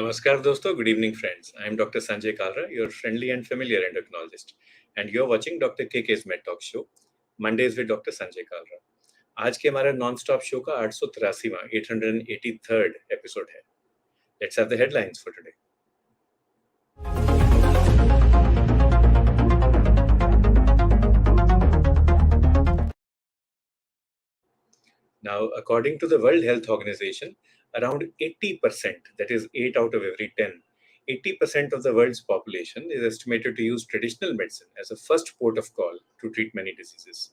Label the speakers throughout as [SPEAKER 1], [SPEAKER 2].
[SPEAKER 1] Namaskar dosto, good evening friends. I am Dr. Sanjay Kalra, your friendly and familiar endocrinologist, and you are watching Dr. KK's Med Talk Show, Mondays with Dr. Sanjay Kalra. आज के हमारा non stop show का 883वां 883rd episode है. Let's have the headlines for today. Now, according to the World Health Organization, around 80%, that is 8 out of every 10, 80% of the world's population is estimated to use traditional medicine as a first port of call to treat many diseases.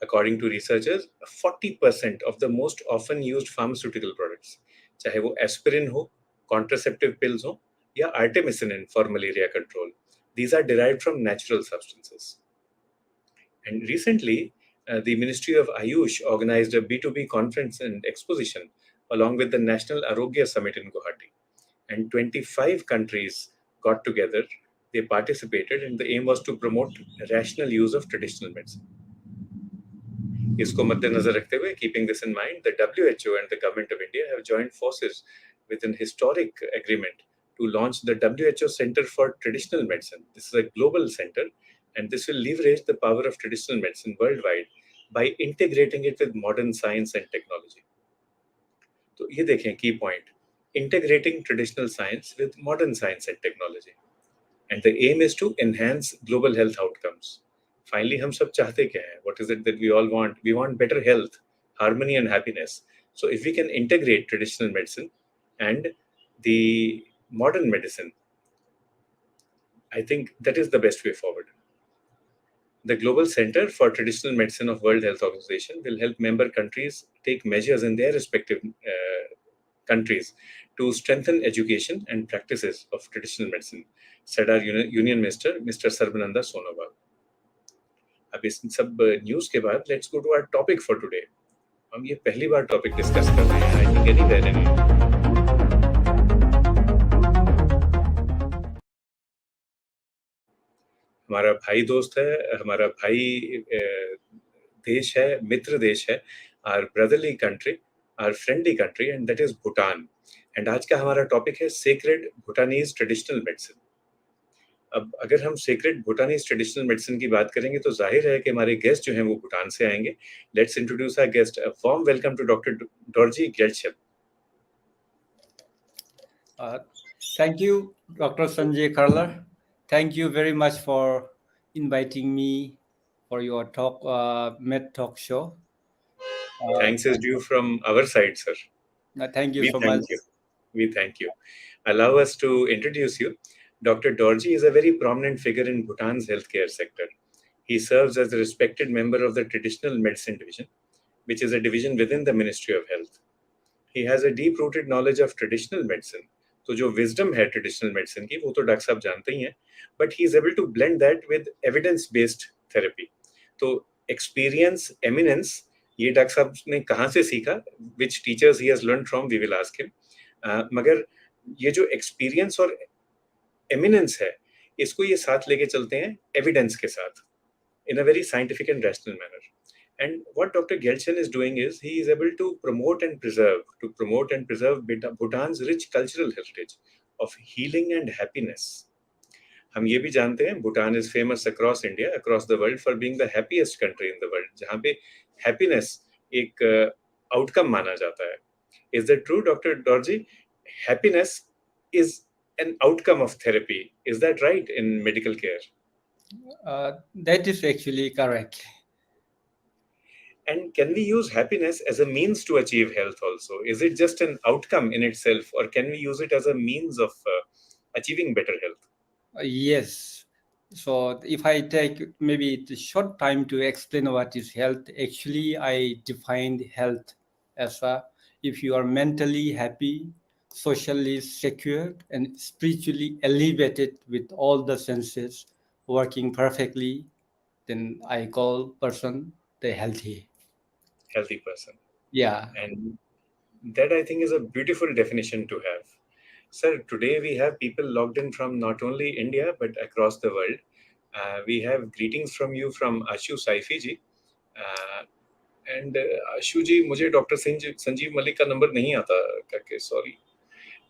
[SPEAKER 1] According to researchers, 40% of the most often used pharmaceutical products, चाहे वो aspirin हो, contraceptive pills हो, या artemisinin for malaria control, these are derived from natural substances. And recently, the Ministry of Ayush organized a B2B conference and exposition along with the National Arogya Summit in Guwahati. And 25 countries got together, they participated, and the aim was to promote rational use of traditional medicine. इसको मद्देनजर रखते हुए, keeping this in mind, the WHO and the Government of India have joined forces with an historic agreement to launch the WHO Center for Traditional Medicine. This is a global center, and this will leverage the power of traditional medicine worldwide by integrating it with modern science and technology. तो ये देखें key point, integrating traditional science with modern science and technology. And the aim is to enhance global health outcomes. Finally, हम सब चाहते क्या हैं? What is it that we all want? We want better health, harmony and happiness. So if we can integrate traditional medicine and the modern medicine, I think that is the best way forward. The Global Center for Traditional Medicine of World Health Organization will help member countries take measures in their respective countries to strengthen education and practices of traditional medicine, said our Union Minister, Mr. Sarbananda Sonowal. अब इस सब news के बाद let's go to our topic for today. हम ये पहली बार topic discuss कर रहे हैं, आई थिंक एनीवेयर हमारा भाई दोस्त है, हमारा भाई देश है, मित्र देश है, our brotherly country, our friendly country, and that is Bhutan. एंड आज का हमारा टॉपिक है सेक्रेड भूटानीज ट्रेडिशनल मेडिसिन. अब अगर हम सेक्रेड भूटानीज ट्रेडिशनल मेडिसिन की बात करेंगे तो जाहिर है कि हमारे गेस्ट जो हैं वो भूटान से आएंगे. Let's introduce our guest. A warm welcome to doctor Dorji Gyeltshen.
[SPEAKER 2] Thank you, Dr. Sanjay Karla. Thank you very much for inviting me for your talk, Med Talk show.
[SPEAKER 1] Thanks is due from our side, sir.
[SPEAKER 2] Thank you so much.
[SPEAKER 1] We thank you. Allow us to introduce you. Dr. Dorji is a very prominent figure in Bhutan's healthcare sector. He serves as a respected member of the Traditional Medicine Division, which is a division within the Ministry of Health. He has a deep-rooted knowledge of traditional medicine. तो जो wisdom है traditional medicine की, वो तो doctor साहब जानते ही हैं, but he is able to blend that with evidence-based therapy. तो experience, eminence, ये डॉक्टर साहब ने कहाँ से सीखा? Which teachers he has learned from, we will ask him. मगर ये जो experience और eminence है, इसको ये साथ लेके चलते हैं evidence के साथ, in a very scientific and rational manner. And what Dr. Gyaltsen is doing is he is able to promote and preserve Bhutan's rich cultural heritage of healing and happiness. हम ये भी जानते हैं Bhutan is famous across India, across the world for being the happiest country in the world, जहाँ पे happiness एक outcome माना जाता है. Is that true, Dr. Dorji? Happiness is an outcome of therapy. Is that right in medical care?
[SPEAKER 2] That is actually correct.
[SPEAKER 1] And can we use happiness as a means to achieve health also? Is it just an outcome in itself, or can we use it as a means of achieving better health?
[SPEAKER 2] Yes. So if I take maybe the short time to explain what is health, actually I defined health as if you are mentally happy, socially secure, and spiritually elevated with all the senses working perfectly, then I call person the healthy
[SPEAKER 1] person.
[SPEAKER 2] Yeah.
[SPEAKER 1] And that I think is a beautiful definition to have. Sir, today we have people logged in from not only India but across the world. We have greetings from you from Ashu Saifi ji. And Ashu ji, मुझे doctor Sanjeev Malik का number नहीं आता करके, sorry.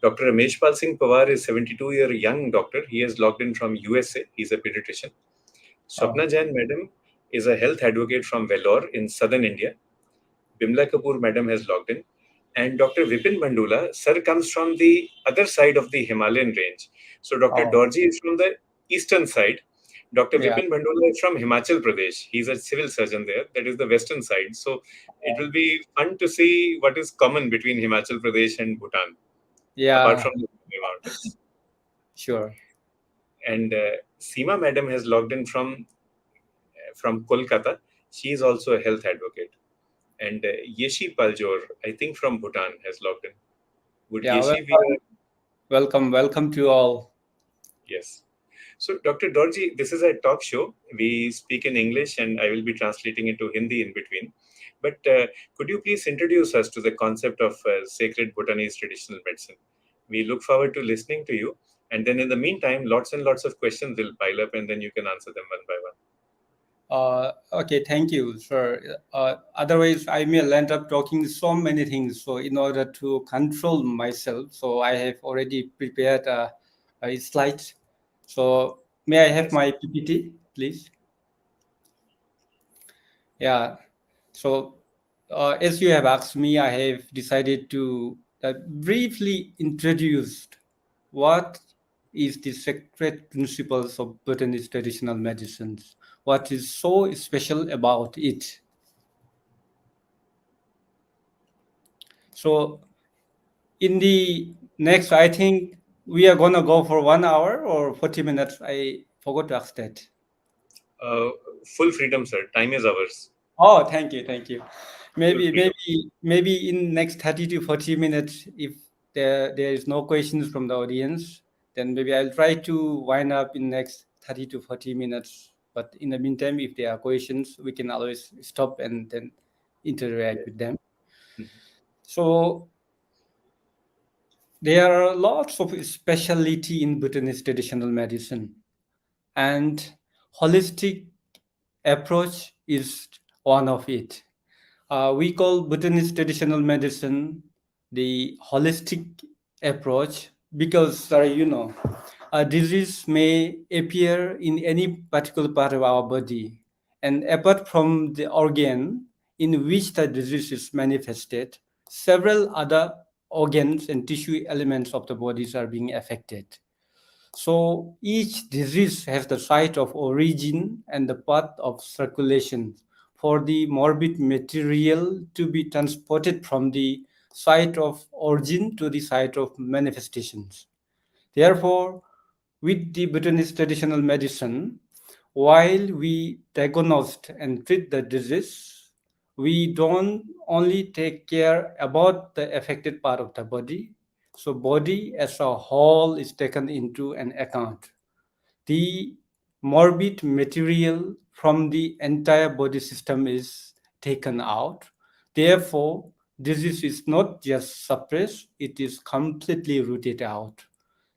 [SPEAKER 1] Dr. Rameshpal Singh Pawar is 72-year young doctor. He has logged in from USA. He's a pediatrician.
[SPEAKER 2] Oh,
[SPEAKER 1] Swapna Jain Madam is a health advocate from Vellore in southern India. Bimla Kapoor Madam has logged in. And Dr. Vipin Bandula, sir, comes from the other side of the Himalayan range. So Dr.
[SPEAKER 2] oh,
[SPEAKER 1] Dorji is from the eastern side. Dr.
[SPEAKER 2] yeah,
[SPEAKER 1] Vipin Bandula is from Himachal Pradesh. He's a civil surgeon there. That is the western side. So it will be fun to see what is common between Himachal Pradesh and Bhutan, apart
[SPEAKER 2] yeah,
[SPEAKER 1] from the mountains.
[SPEAKER 2] sure.
[SPEAKER 1] And Seema Madam has logged in from Kolkata. She is also a health advocate. And Yeshi Paljor, I think from Bhutan, has logged in. Would
[SPEAKER 2] Yeah,
[SPEAKER 1] Yeshi be
[SPEAKER 2] welcome,
[SPEAKER 1] a
[SPEAKER 2] welcome to all.
[SPEAKER 1] yes? So, Dr. Dorji, this is a talk show. We speak in English, and I will be translating into Hindi in between. But could you please introduce us to the concept of sacred Bhutanese traditional medicine? We look forward to listening to you. And then, in the meantime, lots and lots of questions will pile up, and then you can answer them one by one.
[SPEAKER 2] Okay, thank you, sir. Otherwise, I may end up talking so many things. So, in order to control myself, so I have already prepared a slide. So, may I have
[SPEAKER 1] Yes.
[SPEAKER 2] my PPT, please? Yeah. So, as you have asked me, I have decided to briefly introduce what is the secret principles of Bhutanese traditional medicines. What is so special about it? So, in the next, I think we are gonna go for 1 hour or 40 minutes. I forgot to ask that.
[SPEAKER 1] Uh, Full freedom, sir. Time is ours.
[SPEAKER 2] Oh, thank you, thank you.
[SPEAKER 1] Full
[SPEAKER 2] Maybe,
[SPEAKER 1] freedom.
[SPEAKER 2] maybe in next 30 to 40 minutes, if there is no questions from the audience, then maybe I'll try to wind up in next 30 to 40 minutes. But in the meantime, if there are questions, we can always stop and then interact
[SPEAKER 1] Yes.
[SPEAKER 2] with them.
[SPEAKER 1] Mhm.
[SPEAKER 2] So there are lots of specialty in Bhutanese traditional medicine, and holistic approach is one of it. We call Bhutanese traditional medicine the holistic approach because, a disease may appear in any particular part of our body, and apart from the organ in which the disease is manifested, several other organs and tissue elements of the bodies are being affected. So each disease has the site of origin and the path of circulation for the morbid material to be transported from the site of origin to the site of manifestations. Therefore, with the Bhutanese traditional medicine, while we diagnose and treat the disease, we don't only take care about the affected part of the body. So body as a whole is taken into an account. The morbid material from the entire body system is taken out. Therefore, disease is not just suppressed, it is completely rooted out.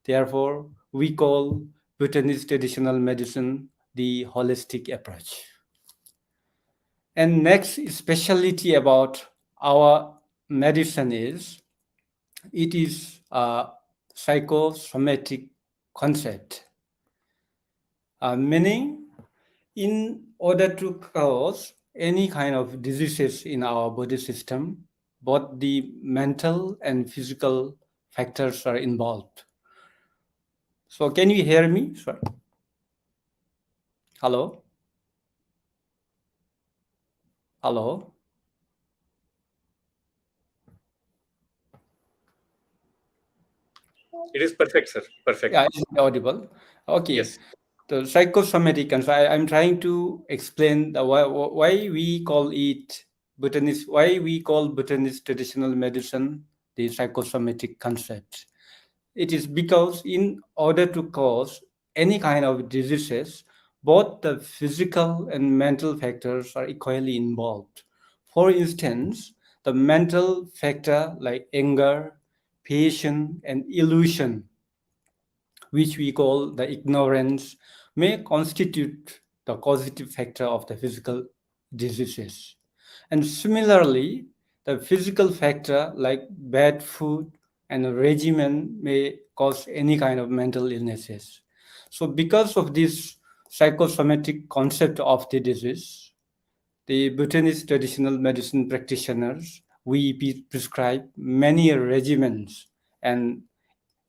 [SPEAKER 2] Therefore, we call Bhutanese traditional medicine the holistic approach. And next specialty about our medicine is it is a psychosomatic concept, meaning in order to cause any kind of diseases in our body system, both the mental and physical factors are involved. So, can you hear me? Sorry. Hello? Hello?
[SPEAKER 1] It is perfect, sir. Perfect.
[SPEAKER 2] Yeah, is it audible? Okay.
[SPEAKER 1] Yes.
[SPEAKER 2] The psychosomatic, and so I'm trying to explain the why we call it Bhutanese, why we call Bhutanese traditional medicine the psychosomatic concept. It is because in order to cause any kind of diseases, both the physical and mental factors are equally involved. For instance, the mental factor like anger, passion, and illusion, which we call the ignorance, may constitute the causative factor of the physical diseases. And similarly, the physical factor like bad food and a regimen may cause any kind of mental illnesses. So, because of this psychosomatic concept of the disease, the Bhutanese traditional medicine practitioners, we prescribe many regimens, and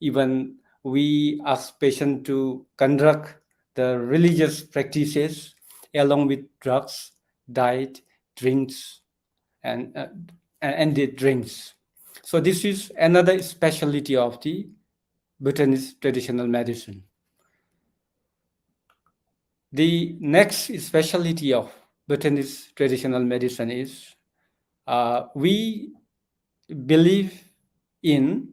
[SPEAKER 2] even we ask patients to conduct the religious practices along with drugs, diet, drinks, and, uh, and the drinks. So this is another specialty of the Bhutanese traditional medicine. The next specialty of Bhutanese traditional medicine is we believe in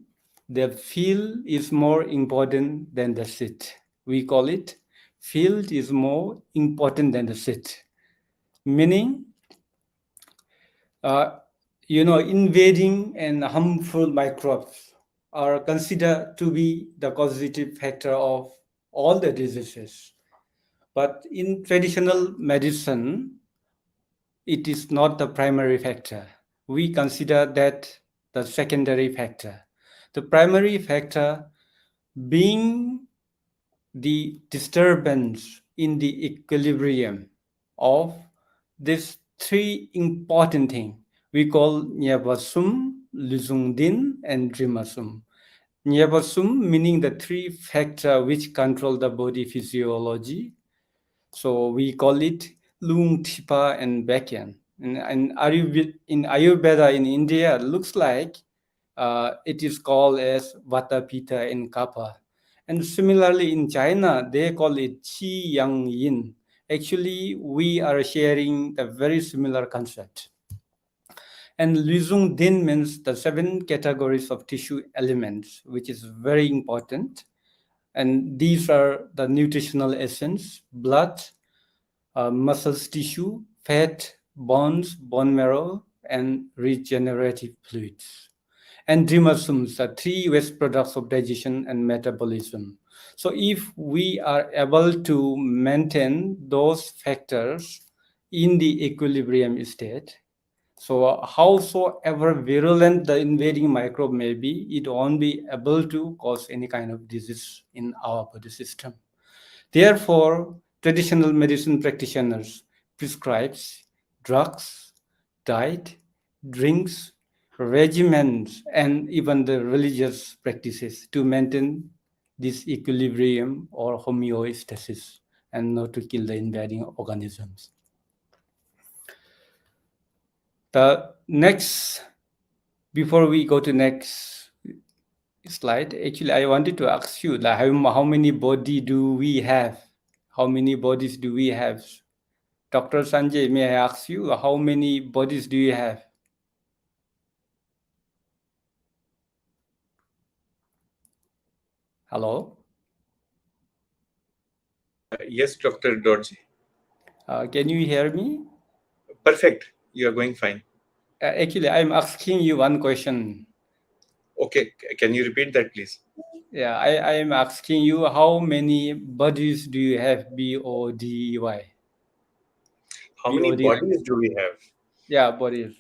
[SPEAKER 2] the field is more important than the seat. We call it field is more important than the seat, meaning uh, invading and harmful microbes are considered to be the causative factor of all the diseases. But in traditional medicine, it is not the primary factor. We consider that the secondary factor. The primary factor being the disturbance in the equilibrium of these three important things we call Nyabasum, Luzungdin, and Drimasum. Nyabasum meaning the three factors which control the body physiology, so we call it Lung, Thipa, and Baekyan. And in Ayurveda in India, looks like it is called as Vata, Pitta, and Kapha. And similarly in China, they call it Qi, Yang, Yin. Actually, we are sharing a very similar concept. And Luzung Din means the seven categories of tissue elements, which is very important. And these are the nutritional essence, blood, muscles tissue, fat, bones, bone marrow, and regenerative fluids. And dermatome are three waste products of digestion and metabolism. So if we are able to maintain those factors in the equilibrium state, so howsoever virulent the invading microbe may be, it won't be able to cause any kind of disease in our body system. Therefore, traditional medicine practitioners prescribes drugs, diet, drinks, regimens, and even the religious practices to maintain this equilibrium or homeostasis and not to kill the invading organisms. The next, before we go to next slide, actually I wanted to ask you like how many body do we have? How many bodies do we have? Dr. Sanjay, may I ask you how many bodies do you have? Hello?
[SPEAKER 1] Yes, Dr. Dorje.
[SPEAKER 2] Can you hear me?
[SPEAKER 1] Perfect. You are going fine.
[SPEAKER 2] Actually, I'm asking you one question.
[SPEAKER 1] Okay, can you repeat that, please?
[SPEAKER 2] Yeah, I am asking you how many bodies do you have? BODY.
[SPEAKER 1] How many
[SPEAKER 2] BODY.
[SPEAKER 1] bodies do we have?
[SPEAKER 2] Yeah, bodies.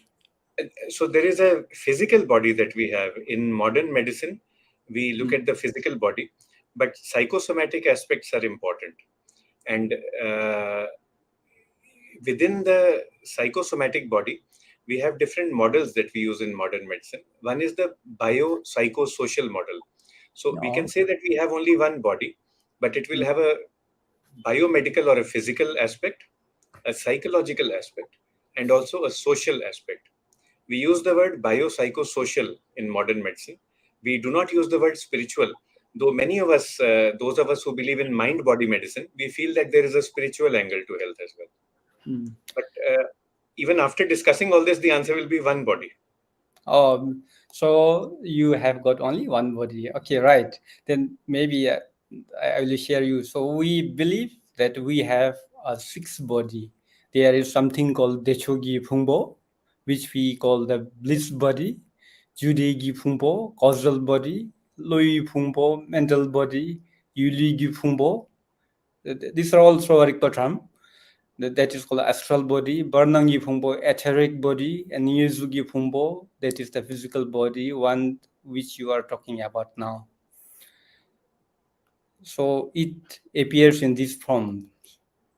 [SPEAKER 1] So there is a physical body that we have. In modern medicine, we look
[SPEAKER 2] Mm.
[SPEAKER 1] at the physical body, but psychosomatic aspects are important. And within the psychosomatic body, we have different models that we use in modern medicine. One is the biopsychosocial model. So we can
[SPEAKER 2] No.
[SPEAKER 1] say that we have only one body, but it will
[SPEAKER 2] Mm.
[SPEAKER 1] have a biomedical or a physical aspect, a psychological aspect, and also a social aspect. We use the word biopsychosocial in modern medicine. We do not use the word spiritual, though many of us, those of us who believe in mind body medicine, we feel that there is a spiritual angle to health as well.
[SPEAKER 2] Mm.
[SPEAKER 1] But even after discussing all this, the answer will be one body.
[SPEAKER 2] So you have got only one body. Okay, right. Then maybe I will share you. So we believe that we have a sixth body. There is something called Dechogi Phungbo, which we call the bliss body, Judegi Phungbo, causal body, Loi Phungbo, mental body, Yuligi Phungbo. These are all theoretical terms. That is called astral body, Barnangi Phungbo, etheric body, and Nyuzugi Phungbo, that is the physical body. One which you are talking about now. So it appears in this form.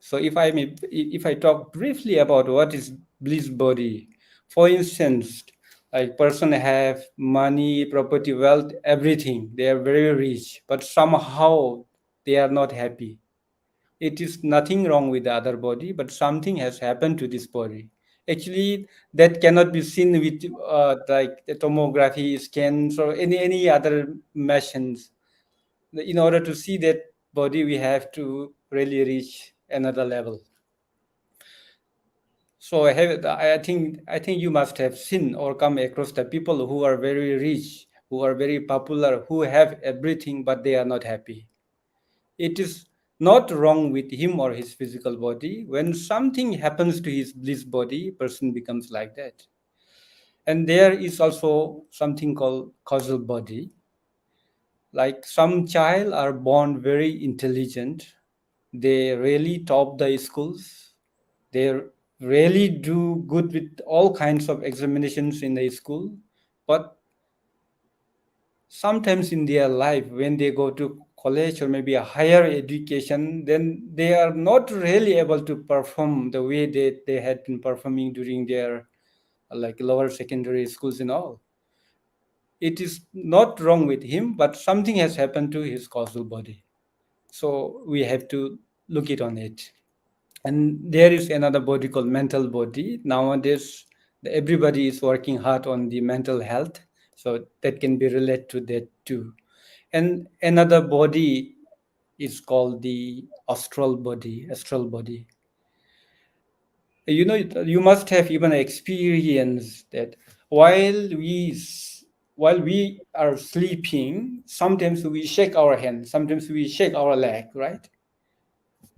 [SPEAKER 2] So if I talk briefly about what is bliss body, for instance, like person have money, property, wealth, everything. They are very rich, but somehow they are not happy. It is nothing wrong with the other body, but something has happened to this body. Actually, that cannot be seen with like the tomography scans or any other machines. In order to see that body, we have to really reach another level. So I think you must have seen or come across the people who are very rich, who are very popular, who have everything, but they are not happy. It is not wrong with him or his physical body. When something happens to this body, person becomes like that. And there is also something called causal body. Like some child are born very intelligent, they really top the schools, they really do good with all kinds of examinations in the school, but sometimes in their life when they go to college or maybe a higher education, then they are not really able to perform the way they had been performing during their like lower secondary schools and all. It is not wrong with him, but something has happened to his causal body. So we have to look it on it. And there is another body called mental body. Nowadays, everybody is working hard on the mental health, so that can be related to that too. And another body is called the astral body. You must have even experienced that while while we are sleeping, sometimes we shake our hand, sometimes we shake our leg, right?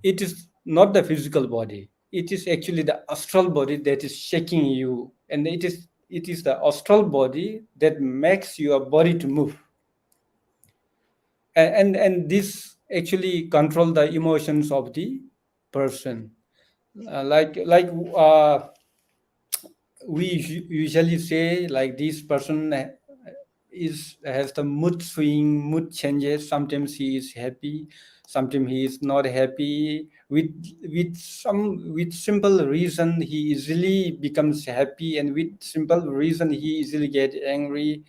[SPEAKER 2] It is not the physical body, it is actually the astral body that is shaking you, and it is the astral body that makes your body to move. And this actually control the emotions of the person. Like we usually say like this person is has the mood swing, mood changes. Sometimes he is happy, sometimes he is not happy. With simple reason he easily becomes happy, and with simple reason he easily get angry,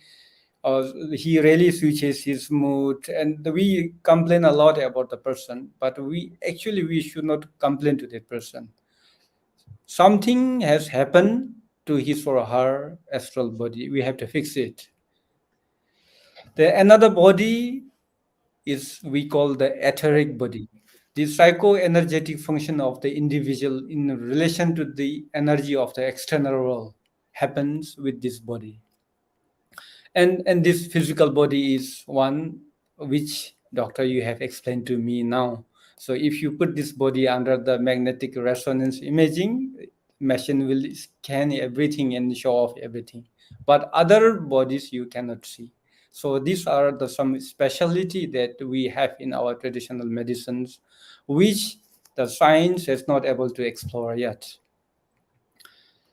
[SPEAKER 2] or he really switches his mood. And we complain a lot about the person, but we should not complain to that person. Something has happened to his or her astral body, we have to fix it. The another body is we call the etheric body, the psycho-energetic function of the individual in relation to the energy of the external world happens with this body. And this physical body is one which, doctor, you have explained to me now. So if you put this body under the magnetic resonance imaging machine, will scan everything and show off everything, but other bodies you cannot see. So these are the some specialty that we have in our traditional medicines, which the science is not able to explore yet.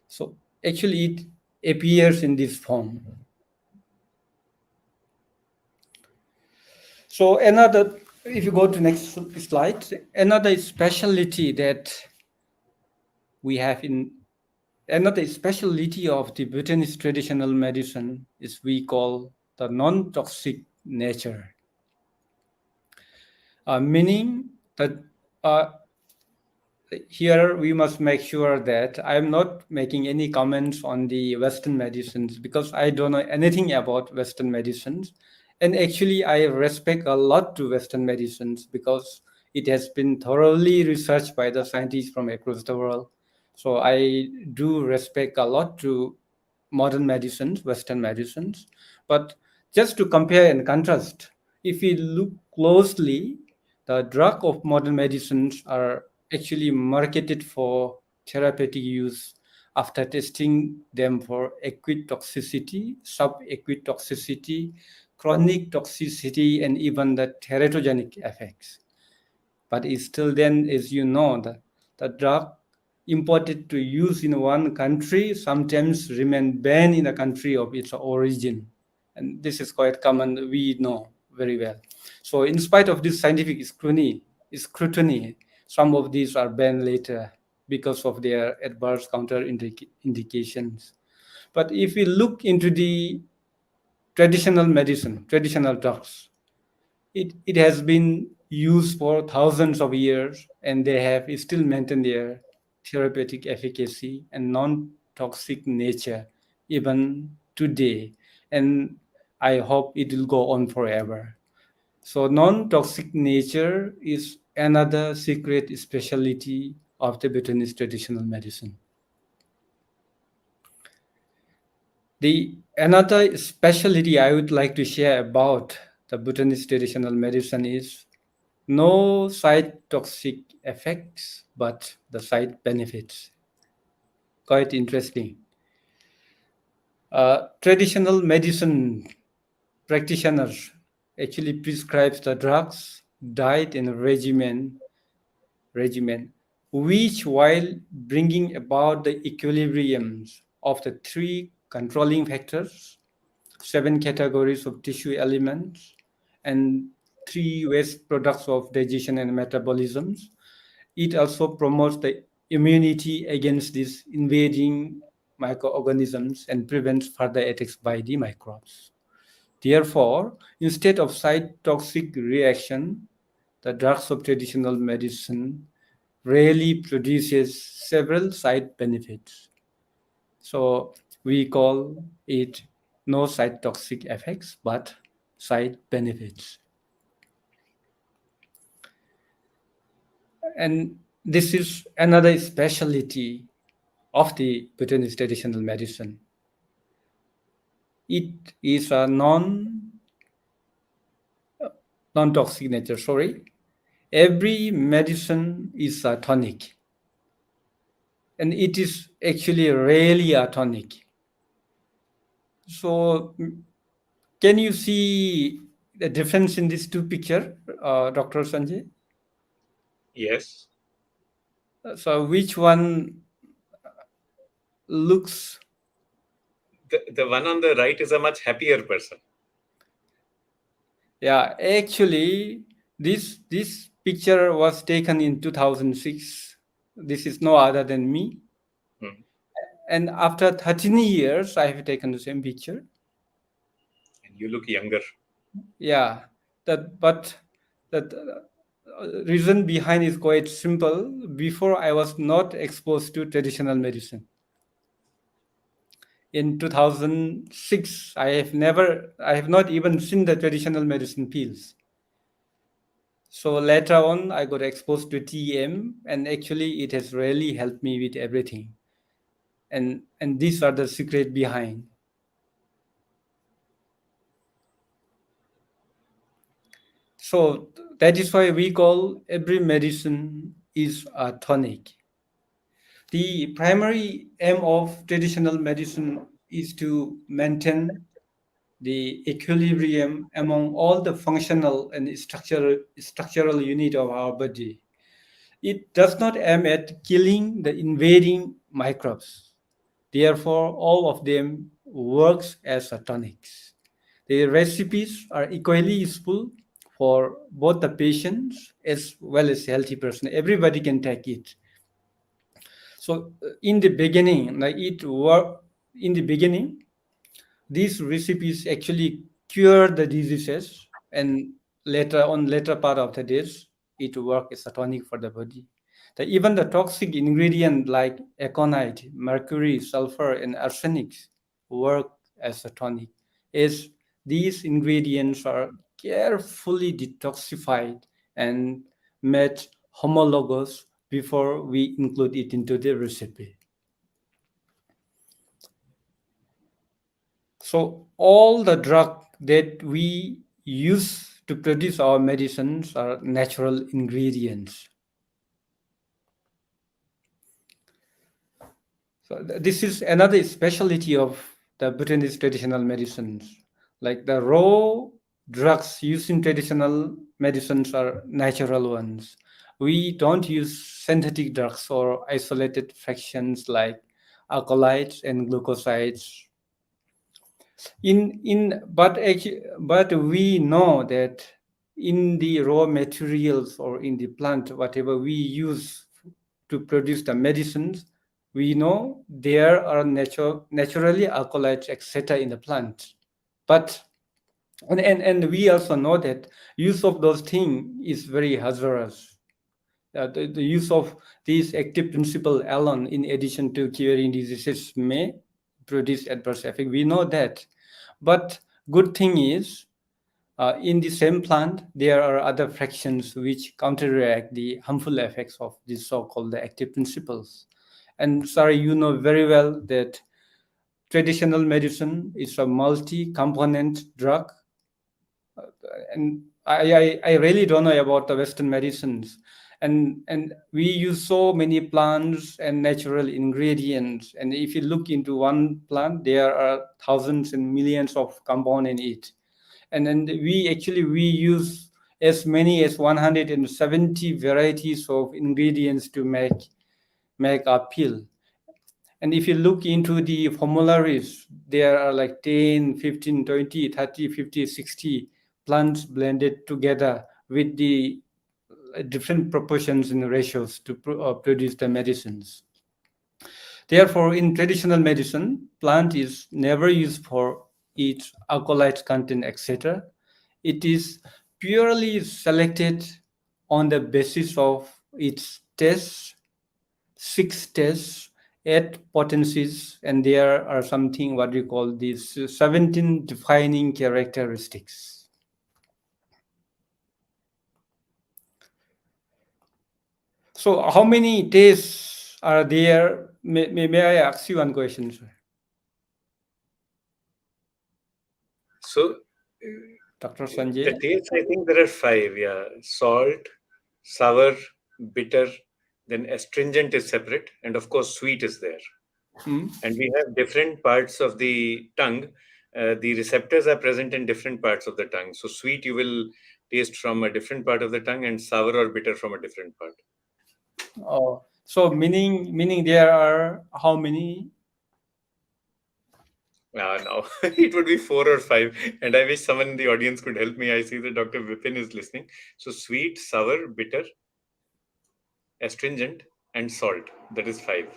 [SPEAKER 2] So actually it appears in this form. So another, if you go to next slide, another specialty that we have in another specialty of the Bhutanese traditional medicine is we call the non-toxic nature, meaning that uh, here we must make sure that I'm not making any comments on the Western medicines because I don't know anything about Western medicines. And actually, I respect a lot to Western medicines because it has been thoroughly researched by the scientists from across the world. So I do respect a lot to modern medicines, Western medicines. But just to compare and contrast, if we look closely, the drug of modern medicines are actually marketed for therapeutic use after testing them for acute toxicity, subacute toxicity, chronic toxicity, and even the teratogenic effects. But it's still then, as you know, the drug imported to use in one country sometimes remain banned in the country of its origin. and this is quite common. We know very well. So, in spite of this scientific scrutiny, some of these are banned later because of their adverse indications. But if we look into the traditional medicine, traditional drugs, it has been used for thousands of years, and they have still maintained their therapeutic efficacy and non-toxic nature even today. And I hope it will go on forever. So non-toxic nature is another secret specialty of the Bhutanese traditional medicine. The another specialty I would like to share about the Bhutanese traditional medicine is no side toxic effects, but the side benefits. Quite interesting. Traditional medicine practitioners actually prescribes the drugs, diet, and regimen, which while bringing about the equilibriums of the three controlling factors, seven categories of tissue elements, and three waste products of digestion and metabolisms. It also promotes the immunity against these invading microorganisms and prevents further attacks by the microbes. Therefore, instead of cytotoxic reaction, the drugs of traditional medicine rarely produces several side benefits. So we call it no cytotoxic effects, but side benefits. And this is another specialty of the Bhutanese traditional medicine. It is a non-toxic nature. Sorry, every medicine is a tonic, and it is actually rarely a tonic. So, can you see the difference in these two picture, Dr. Sanjay?
[SPEAKER 1] Yes.
[SPEAKER 2] So, which one looks?
[SPEAKER 1] The one on the right is a much happier person.
[SPEAKER 2] Yeah, actually, this picture was taken in 2006. This is no other than me.
[SPEAKER 1] Hmm.
[SPEAKER 2] And after 13 years, I have taken the same picture.
[SPEAKER 1] And you look younger.
[SPEAKER 2] Yeah, but that reason behind is quite simple. Before I was not exposed to traditional medicine. In 2006, I have not even seen the traditional medicine pills. So later on, I got exposed to TM, and actually, it has really helped me with everything. And these are the secret behind. So that is why we call every medicine is a tonic. The primary aim of traditional medicine is to maintain the equilibrium among all the functional and structural unit of our body. It does not aim at killing the invading microbes. Therefore, all of them works as a tonics. The recipes are equally useful for both the patients as well as healthy person. Everybody can take it. So in the beginning, like it work in the beginning, these recipes actually cure the diseases, and later part of the days, it work as a tonic for the body. Even the toxic ingredient like aconite, mercury, sulfur, and arsenic work as a tonic. As these ingredients are carefully detoxified and made homologous before we include it into the recipe. So all the drug that we use to produce our medicines are natural ingredients. So this is another specialty of the Bhutanese traditional medicines. Like the raw drugs used in traditional medicines are natural ones. We don't use synthetic drugs or isolated fractions like alkaloids and glucosides. But we know that in the raw materials or in the plant, whatever we use to produce the medicines, we know there are naturally alkaloids, etc., in the plant. But and we also know that use of those things is very hazardous. The use of these active principle alone, in addition to curing diseases, may produce adverse effect. We know that, but good thing is, in the same plant, there are other fractions which counteract the harmful effects of these so-called active principles. And sorry, you know very well that traditional medicine is a multi-component drug, and I really don't know about the Western medicines. And we use so many plants and natural ingredients. And if you look into one plant, there are thousands and millions of compounds in it. And then we use as many as 170 varieties of ingredients to make a pill. And if you look into the formularies, there are like 10, 15, 20, 30, 50, 60 plants blended together with the different proportions and ratios to produce the medicines. Therefore, in traditional medicine, plant is never used for its alkaloid content, etc. It is purely selected on the basis of its taste, six tests, eight potencies, and there are something what we call these 17 defining characteristics. So, how many tests are there? May I ask you one question, sir?
[SPEAKER 1] So
[SPEAKER 2] Dr.
[SPEAKER 1] the
[SPEAKER 2] Sanjay?
[SPEAKER 1] tastes, I think there are five. Yeah, salt, sour, bitter, then astringent is separate, and of course sweet is there.
[SPEAKER 2] Hmm?
[SPEAKER 1] And we have different parts of the tongue. The receptors are present in different parts of the tongue. So sweet you will taste from a different part of the tongue, and sour or bitter from a different part.
[SPEAKER 2] Oh, so meaning there are how many?
[SPEAKER 1] Now it would be four or five, and I wish someone in the audience could help me. I see that Dr. Vipin is listening. So sweet, sour, bitter, astringent, and salt. That is five.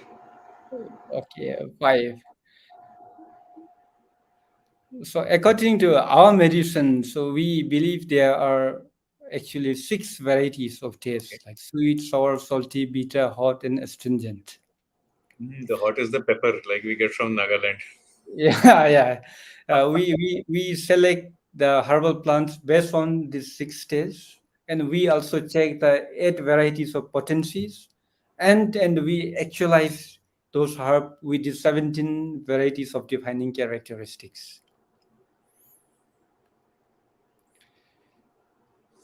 [SPEAKER 2] Okay, five. So according to our medicine, so we believe there are actually six varieties of
[SPEAKER 1] Okay.
[SPEAKER 2] taste, like sweet, sour, salty, bitter, hot, and astringent.
[SPEAKER 1] The hot is the pepper, like we get from Nagaland.
[SPEAKER 2] Yeah, yeah. We select the herbal plants based on these six stages, and we also check the eight varieties of potencies, and we actualize those herb with the 17 varieties of defining characteristics.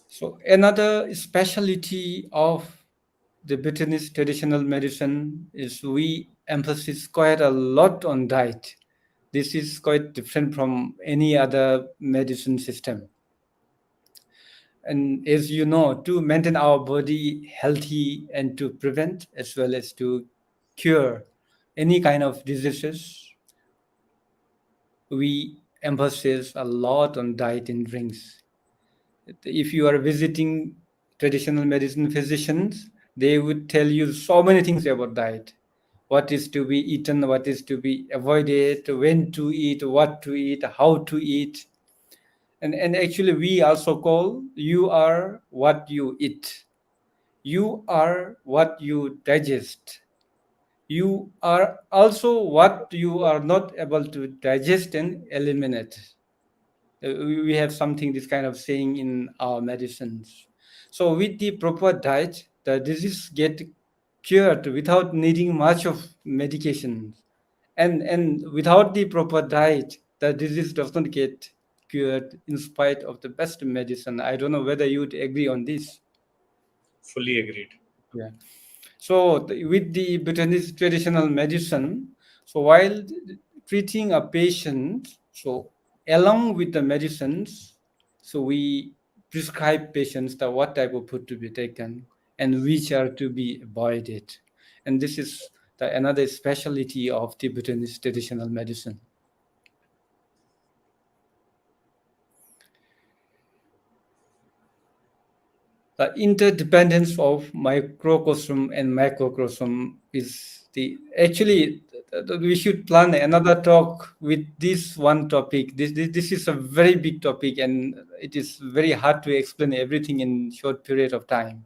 [SPEAKER 2] So another specialty of the Bhutanese traditional medicine is we emphasize quite a lot on diet. This is quite different from any other medicine system. And as you know, to maintain our body healthy and to prevent as well as to cure any kind of diseases, we emphasize a lot on diet and drinks. If you are visiting traditional medicine physicians, they would tell you so many things about diet. What is to be eaten, what is to be avoided, when to eat, what to eat, how to eat. And actually, we also call you are what you eat. You are what you digest. You are also what you are not able to digest and eliminate. We have something this kind of saying in our medicines. So with the proper diet, the disease get cured without needing much of medication. And without the proper diet, the disease does not get cured in spite of the best medicine. I don't know whether you would agree on this.
[SPEAKER 1] Fully agreed.
[SPEAKER 2] Yeah. So with the Bhutanese traditional medicine, so while treating a patient, so along with the medicines, so we prescribe patients the what type of food to be taken and which are to be avoided. And this is the another specialty of the Bhutanese traditional medicine. The interdependence of microcosm and macrocosm is the actually we should plan another talk with this one topic. This is a very big topic, and it is very hard to explain everything in short period of time.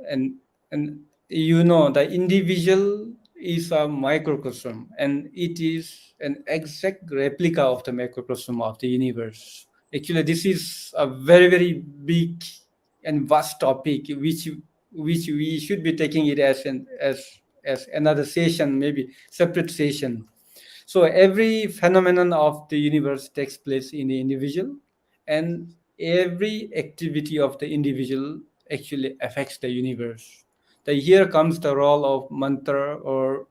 [SPEAKER 2] And and the individual is a microcosm, and it is an exact replica of the macrocosm of the universe. Actually, this is a very very big and vast topic, which we should be taking it as another session, maybe separate session. So every phenomenon of the universe takes place in the individual, and every activity of the individual actually affects the universe. Here comes the role of mantra or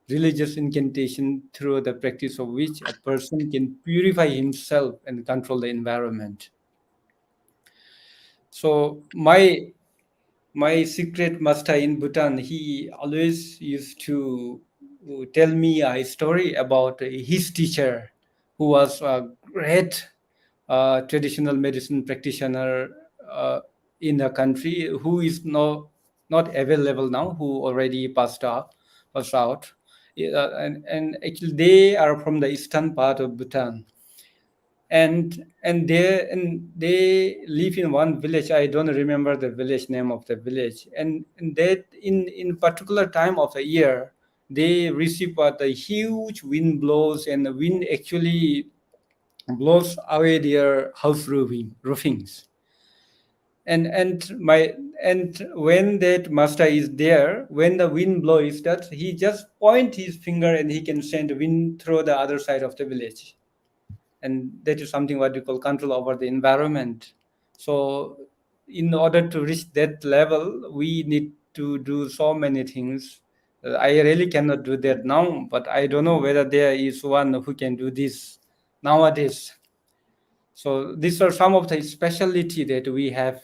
[SPEAKER 2] religious incantation, through the practice of which a person can purify himself and control the environment. So my secret master in Bhutan, he always used to tell me a story about his teacher, who was a great traditional medicine practitioner uh, in the country, who is not available now, who already passed out. And actually, they are from the eastern part of Bhutan, and they live in one village. I don't remember the village name of the village. And that in particular time of the year, they receive what the huge wind blows, and the wind actually blows away their roofings. And when that master is there, when the wind blows, that he just point his finger and he can send wind through the other side of the village. And that is something what we call control over the environment. So in order to reach that level, we need to do so many things. I really cannot do that now, but I don't know whether there is one who can do this nowadays. So these are some of the specialty that we have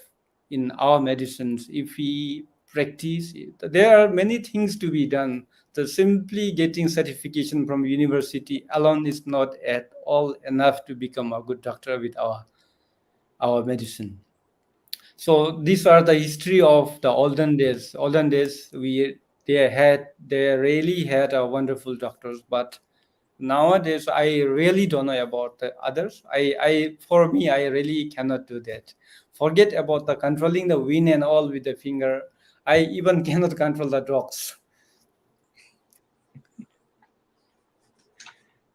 [SPEAKER 2] in our medicines. If we practice it, there are many things to be done. So simply getting certification from university alone is not at all enough to become a good doctor with our medicine. So these are the history of the olden days. Olden days, they really had a wonderful doctors, but nowadays I really don't know about the others. For me, I really cannot do that. Forget about the controlling the wind and all with the finger. I even cannot control the dogs.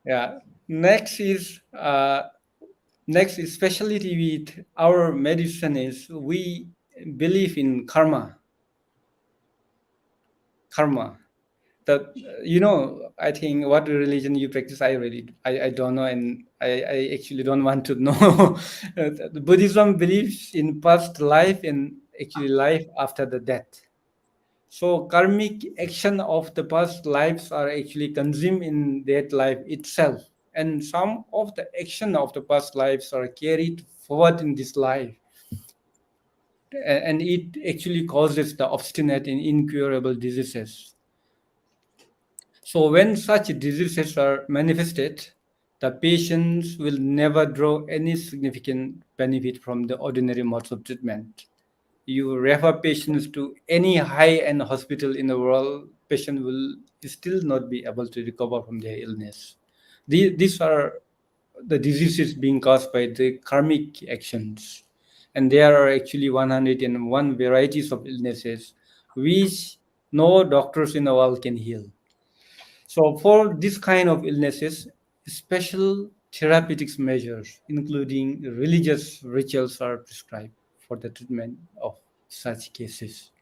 [SPEAKER 2] Yeah. Next is specialty with our medicine is we believe in karma. The I think what religion you practice, I don't know, and I actually don't want to know. The Buddhism believes in past life and actually life after the death. So karmic action of the past lives are actually consumed in that life itself, and some of the action of the past lives are carried forward in this life. And it actually causes the obstinate and incurable diseases. So when such diseases are manifested, the patients will never draw any significant benefit from the ordinary modes of treatment. You refer patients to any high-end hospital in the world, patient will still not be able to recover from their illness. These are the diseases being caused by the karmic actions. And there are actually 101 varieties of illnesses which no doctors in the world can heal. So for this kind of illnesses, special therapeutics measures, including religious rituals, are prescribed for the treatment of such cases.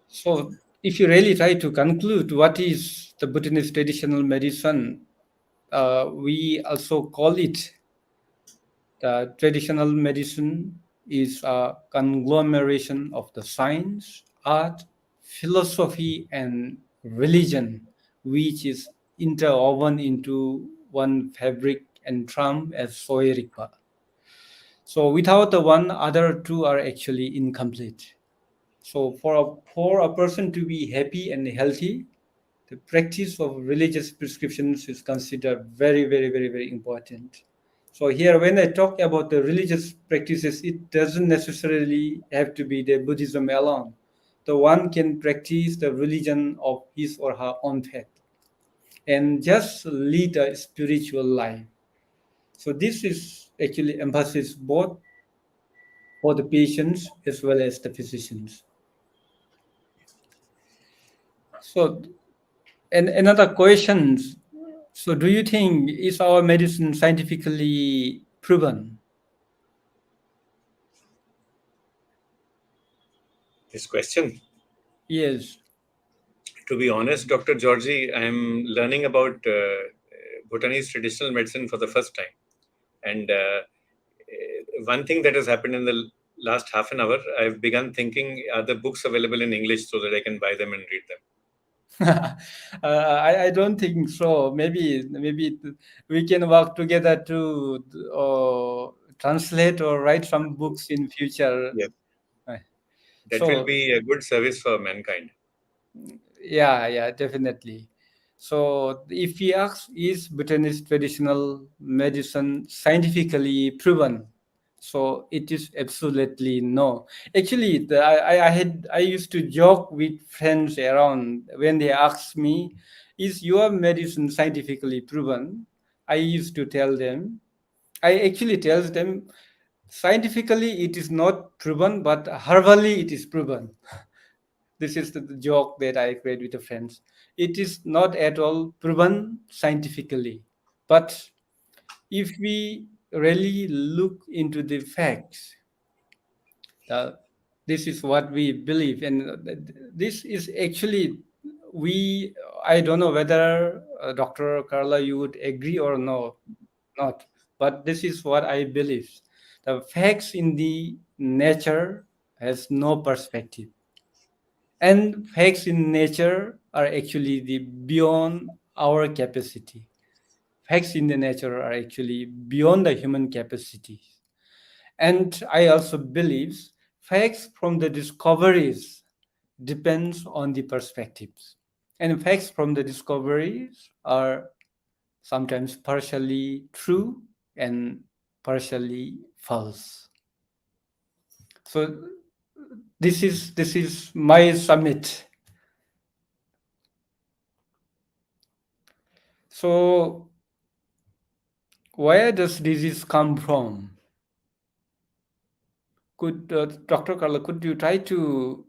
[SPEAKER 2] So if you really try to conclude what is the Bhutanese traditional medicine, we also call it the traditional medicine is a conglomeration of the science, art, philosophy, and religion, which is interwoven into one fabric and term as Soerikpa. So without the one, other two are actually incomplete. So for a person to be happy and healthy, the practice of religious prescriptions is considered very, very, very, very important. So here, when I talk about the religious practices, it doesn't necessarily have to be the Buddhism alone. The one can practice the religion of his or her own faith and just lead a spiritual life. So this is actually emphasis both for the patients as well as the physicians. So, and another question. So, do you think is our medicine scientifically proven?
[SPEAKER 1] This question,
[SPEAKER 2] Yes.
[SPEAKER 1] to be honest, Dr. Georgie, I'm learning about Bhutanese traditional medicine for the first time. And one thing that has happened in the last half an hour, I've begun thinking, are the books available in English so that I can buy them and read them?
[SPEAKER 2] I don't think so. Maybe we can work together to translate or write some books in future.
[SPEAKER 1] Yes.
[SPEAKER 2] Uh,
[SPEAKER 1] That will
[SPEAKER 2] So
[SPEAKER 1] be a good service for mankind.
[SPEAKER 2] yeah, yeah, definitely. So if we ask, is Bhutanese traditional medicine scientifically proven? So it is absolutely no. Actually, I used to joke with friends around when they ask me, "Is your medicine scientifically proven?" I used to tell them, I actually tells them, scientifically it is not proven, but herbally it is proven. This is the joke that I create with the friends. It is not at all proven scientifically, but if we really look into the facts, uh, this is what we believe, and this is actually we. I don't know whether Dr. Carla you would agree or no, not, but this is what I believe. The facts in the nature has no perspective, and facts in nature are actually the beyond our capacity. Facts in the nature are actually beyond the human capacity. And I also believe facts from the discoveries depends on the perspectives. And facts from the discoveries are sometimes partially true and partially false. So this is my summit. So where does disease come from? Could Dr. Carla, could you try to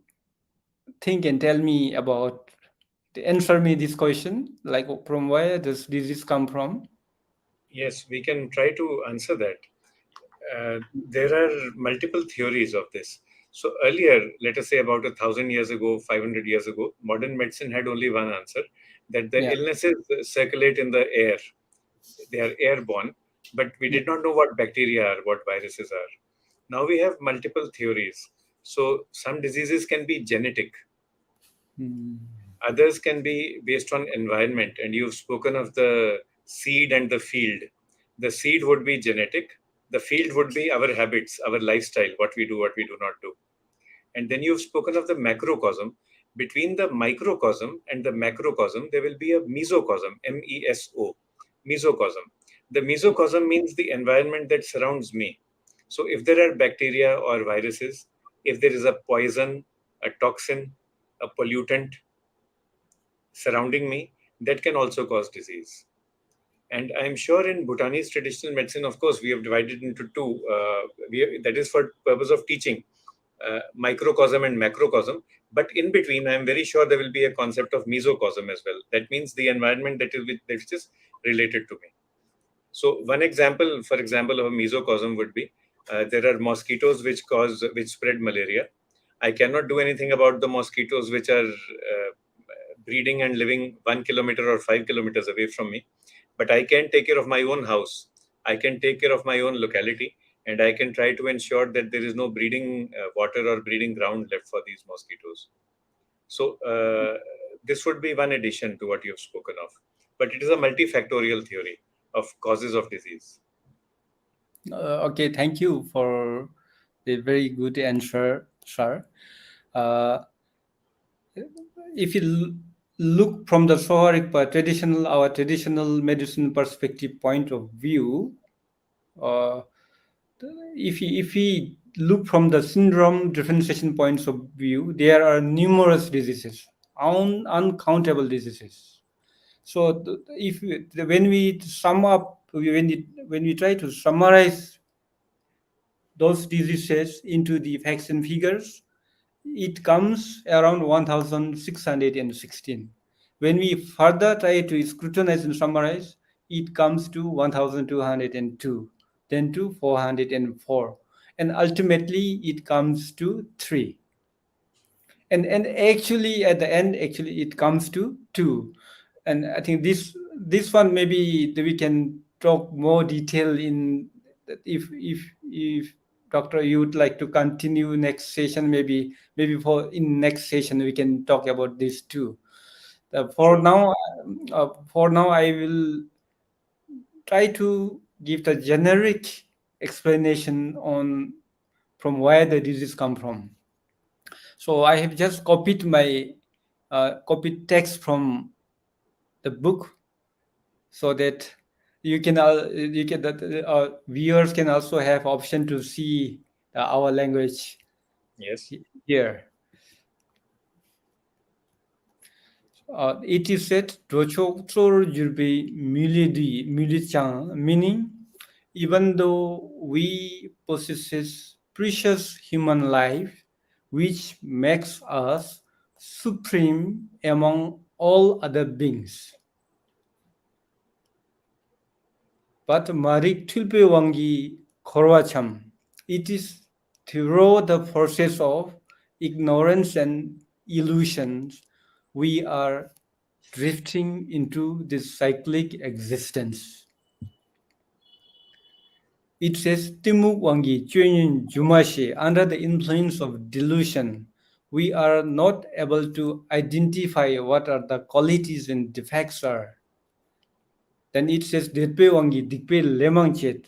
[SPEAKER 2] think and tell me about, answer me this question, like from where does disease come from?
[SPEAKER 1] Yes, we can try to answer that. There are multiple theories of this. So earlier, let us say about 1,000 years ago, 500 years ago, modern medicine had only one answer, that the
[SPEAKER 2] Yeah,
[SPEAKER 1] illnesses circulate in the air. They are airborne, but we
[SPEAKER 2] yeah.
[SPEAKER 1] did not know what bacteria are, what viruses are. Now we have multiple theories. So some diseases can be genetic,
[SPEAKER 2] Hmm.
[SPEAKER 1] others can be based on environment. And you've spoken of the seed and the field. The seed would be genetic, the field would be our habits, our lifestyle, what we do, what we do not do. And then you've spoken of the macrocosm. Between the microcosm and the macrocosm, there will be a mesocosm, MESO, mesocosm. The mesocosm means the environment that surrounds me. So if there are bacteria or viruses, if there is a poison, a toxin, a pollutant surrounding me, that can also cause disease. And I'm sure in Bhutanese traditional medicine, of course, we have divided into two. That is for purpose of teaching, microcosm and macrocosm. But in between, I'm very sure there will be a concept of mesocosm as well. That means the environment that is related to me. So one example, for example, of a mesocosm would be there are mosquitoes which spread malaria. I cannot do anything about the mosquitoes which are breeding and living 1 kilometer or 5 kilometers away from me, but I can take care of my own house. I can take care of my own locality, and I can try to ensure that there is no breeding water or breeding ground left for these mosquitoes. So this would be one addition to what you've spoken of, but it is a multifactorial theory of causes of disease.
[SPEAKER 2] Okay, thank you for the very good answer, sir. Uh, if you look from the Soharic traditional, our traditional medicine perspective point of view, uh, if we look from the syndrome differentiation points of view, there are numerous diseases, uncountable diseases. So when we sum up, when we try to summarize those diseases into the facts and figures, it comes around 1616. When we further try to scrutinize and summarize, it comes to 1202, then to 404, and ultimately it comes to 3. And actually at the end, actually it comes to 2. And I think this one maybe we can talk more detail in, if doctor you would like to continue next session, maybe for in next session we can talk about this too. For
[SPEAKER 1] Sure.
[SPEAKER 2] now, I will try to give the generic explanation on from where the disease come from. So I have just copied text from the book, so that you can that viewers can also have option to see our language
[SPEAKER 1] Yes.
[SPEAKER 2] here. It is said Dochoktor Jurbe Mulidi Mulichang, meaning even though we possess precious human life, which makes us supreme among all other beings. But Marik Tulpe Wangi Korwacham, it is through the process of ignorance and illusions we are drifting into this cyclic existence. It says Timu Wangi Chuyin Jumashi, under the influence of delusion, we are not able to identify what are the qualities and defects are. Then it says Dirpe Wangi Dikpe Lemangchet,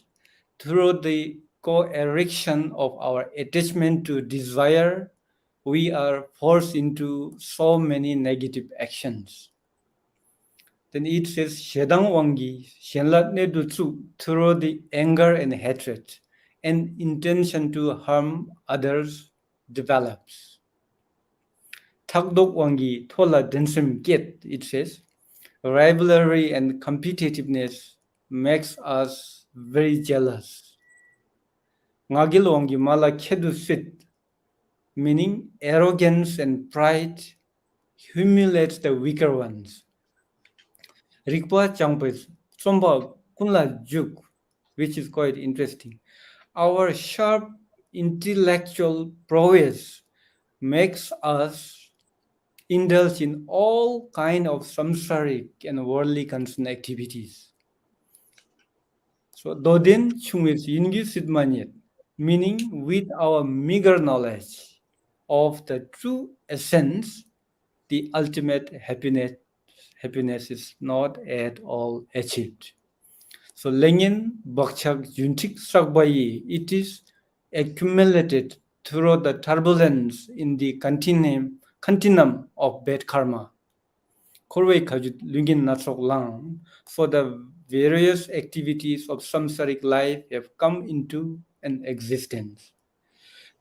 [SPEAKER 2] through the co-erection of our attachment to desire, we are forced into so many negative actions. Then it says Shedang Wangi, Shenlat Ne Dutsu, through the anger and hatred and intention to harm others develops. Thakdok Wangi, Thola Densem Get, it says, rivalry and competitiveness makes us very jealous. Ngagilongi mala kedu sit, meaning arrogance and pride humiliates the weaker ones. Rikpa Champes, Somba Kunla Juk, which is quite interesting. Our sharp intellectual prowess makes us indulge in all kind of samsaric and worldly concern activities. So Dodin Chungis Yingi Sidmanyet, meaning with our meager knowledge of the true essence, the ultimate happiness is not at all achieved. So Lenin Bakchak Juntik Sakbayi, it is accumulated through the turbulence in the continuum of bad karma. Korwei Kajut Lungin Nasok Lang, for the various activities of samsaric life have come into an existence.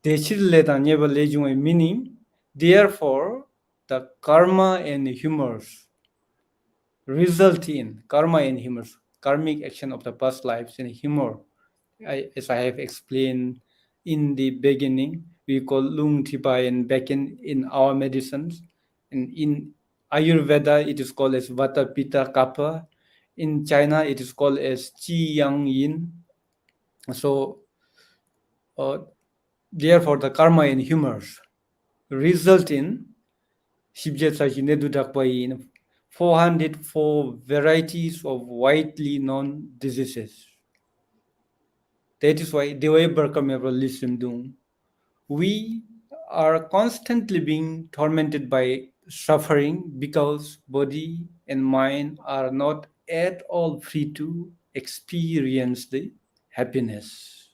[SPEAKER 2] Meaning, therefore, the karma and humors result in karma and humors, karmic action of the past lives and humor. As I have explained in the beginning, we call lung tipa and back in our medicines. And in Ayurveda, it is called as vata pitta kapha. In China, it is called as qi yang yin. So, uh, therefore, the karma and humors result in Shibjetsaji Nedudakpai in 404 varieties of widely known diseases. That is why Dewey Berkamebra Lissimdung, we are constantly being tormented by suffering because body and mind are not at all free to experience the happiness.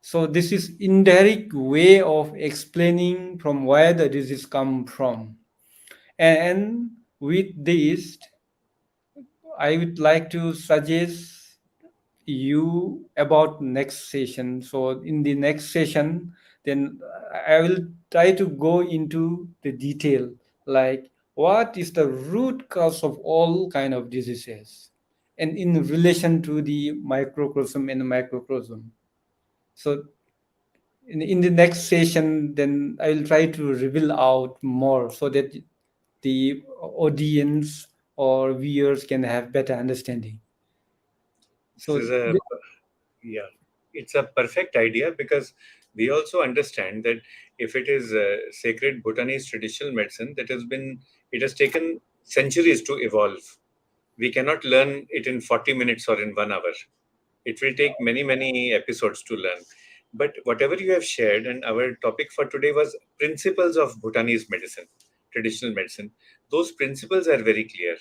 [SPEAKER 2] So this is indirect way of explaining from where the disease come from. And with this, I would like to suggest you about next session. So in the next session, then I will try to go into the detail, like what is the root cause of all kind of diseases, and in relation to the microcosm and the macrocosm. So in the next session, then I will try to reveal out more so that the audience or viewers can have better understanding.
[SPEAKER 1] This
[SPEAKER 2] So
[SPEAKER 1] is a yeah, it's a perfect idea because we also understand that if it is sacred Bhutanese traditional medicine that has been, it has taken centuries to evolve. We cannot learn it in 40 minutes or in 1 hour. It will take many, many episodes to learn. But whatever you have shared, and our topic for today was principles of Bhutanese medicine, traditional medicine. Those principles are very clear.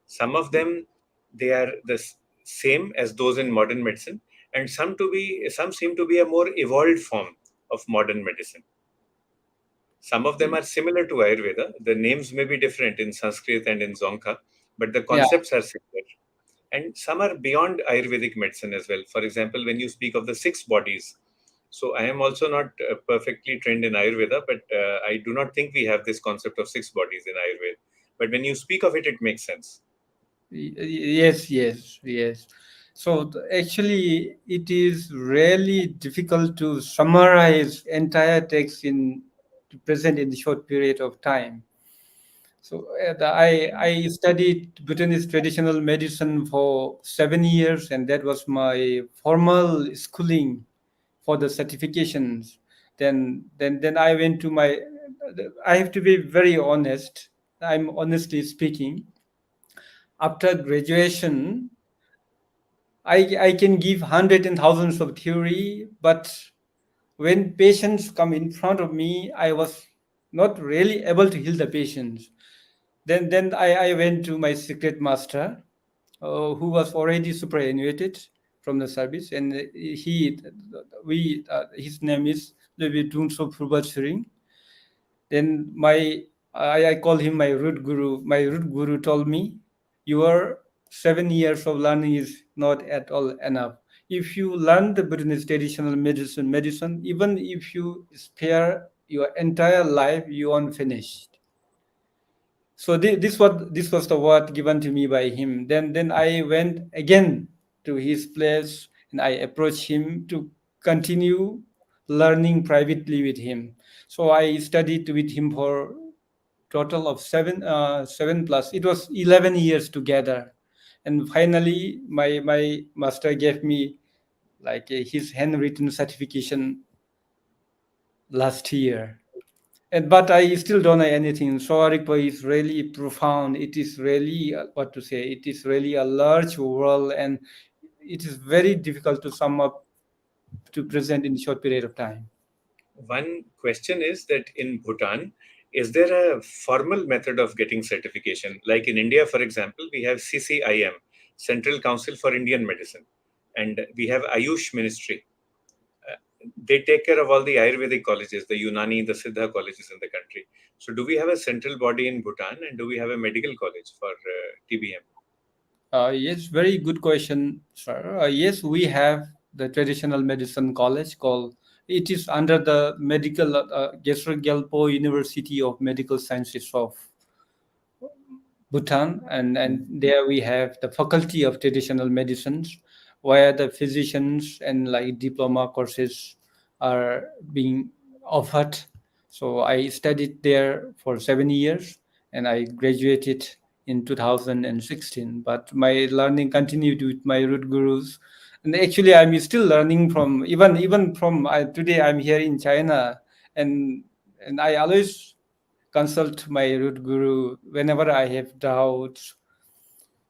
[SPEAKER 1] Some of them, they are the same as those in modern medicine, and some seem to be a more evolved form of modern medicine. Some of them are similar to Ayurveda. The names may be different in Sanskrit and in Zonka, but the
[SPEAKER 2] yeah,
[SPEAKER 1] concepts are similar. And some are beyond Ayurvedic medicine as well. For example, when you speak of the six bodies, so I am also not perfectly trained in Ayurveda, but I do not think we have this concept of six bodies in Ayurveda. But when you speak of it, it makes sense.
[SPEAKER 2] yes, yes, yes. So actually, it is really difficult to summarize entire text in to present in the short period of time. So I studied Bhutanese traditional medicine for 7 years, and that was my formal schooling for the certifications. Then I went to my. I have to be very honest. I'm honestly speaking. After graduation, I can give hundreds and thousands of theory, but when patients come in front of me, I was not really able to heal the patients. Then I went to my secret master, who was already superannuated from the service, and his name is Levi Dunso Purvachering. Then I call him my root guru. My root guru told me, your 7 years of learning is not at all enough. If you learn the Buddhist traditional medicine, even if you spare your entire life, you aren't finished. So this was the word given to me by him. Then I went again to his place and I approached him to continue learning privately with him. So I studied with him for total of 7 plus. It was 11 years together, and finally my master gave me like his handwritten certification last year. And but I still don't know anything. Sawarikpa is really profound. It is really what to say. It is really a large world, and it is very difficult to sum up to present in a short period of time.
[SPEAKER 1] One question is that in Bhutan, is there a formal method of getting certification? Like in India, for example, we have CCIM, Central Council for Indian Medicine, and we have Ayush Ministry. Uh, they take care of all the Ayurvedic colleges, the Unani, the Siddha colleges in the country. So, do we have a central body in Bhutan, and do we have a medical college for TBM?
[SPEAKER 2] Yes, very good question, sir. Yes, we have the traditional medicine college called. It is under the medical Gesar Gyalpo University of Medical Sciences of Bhutan, and there we have the Faculty of Traditional Medicines, where the physicians and like diploma courses are being offered. So I studied there for 7 years, and I graduated in 2016. But my learning continued with my root gurus, and actually I'm still learning from even from today. I'm here in China, and I always consult my root guru whenever I have doubts.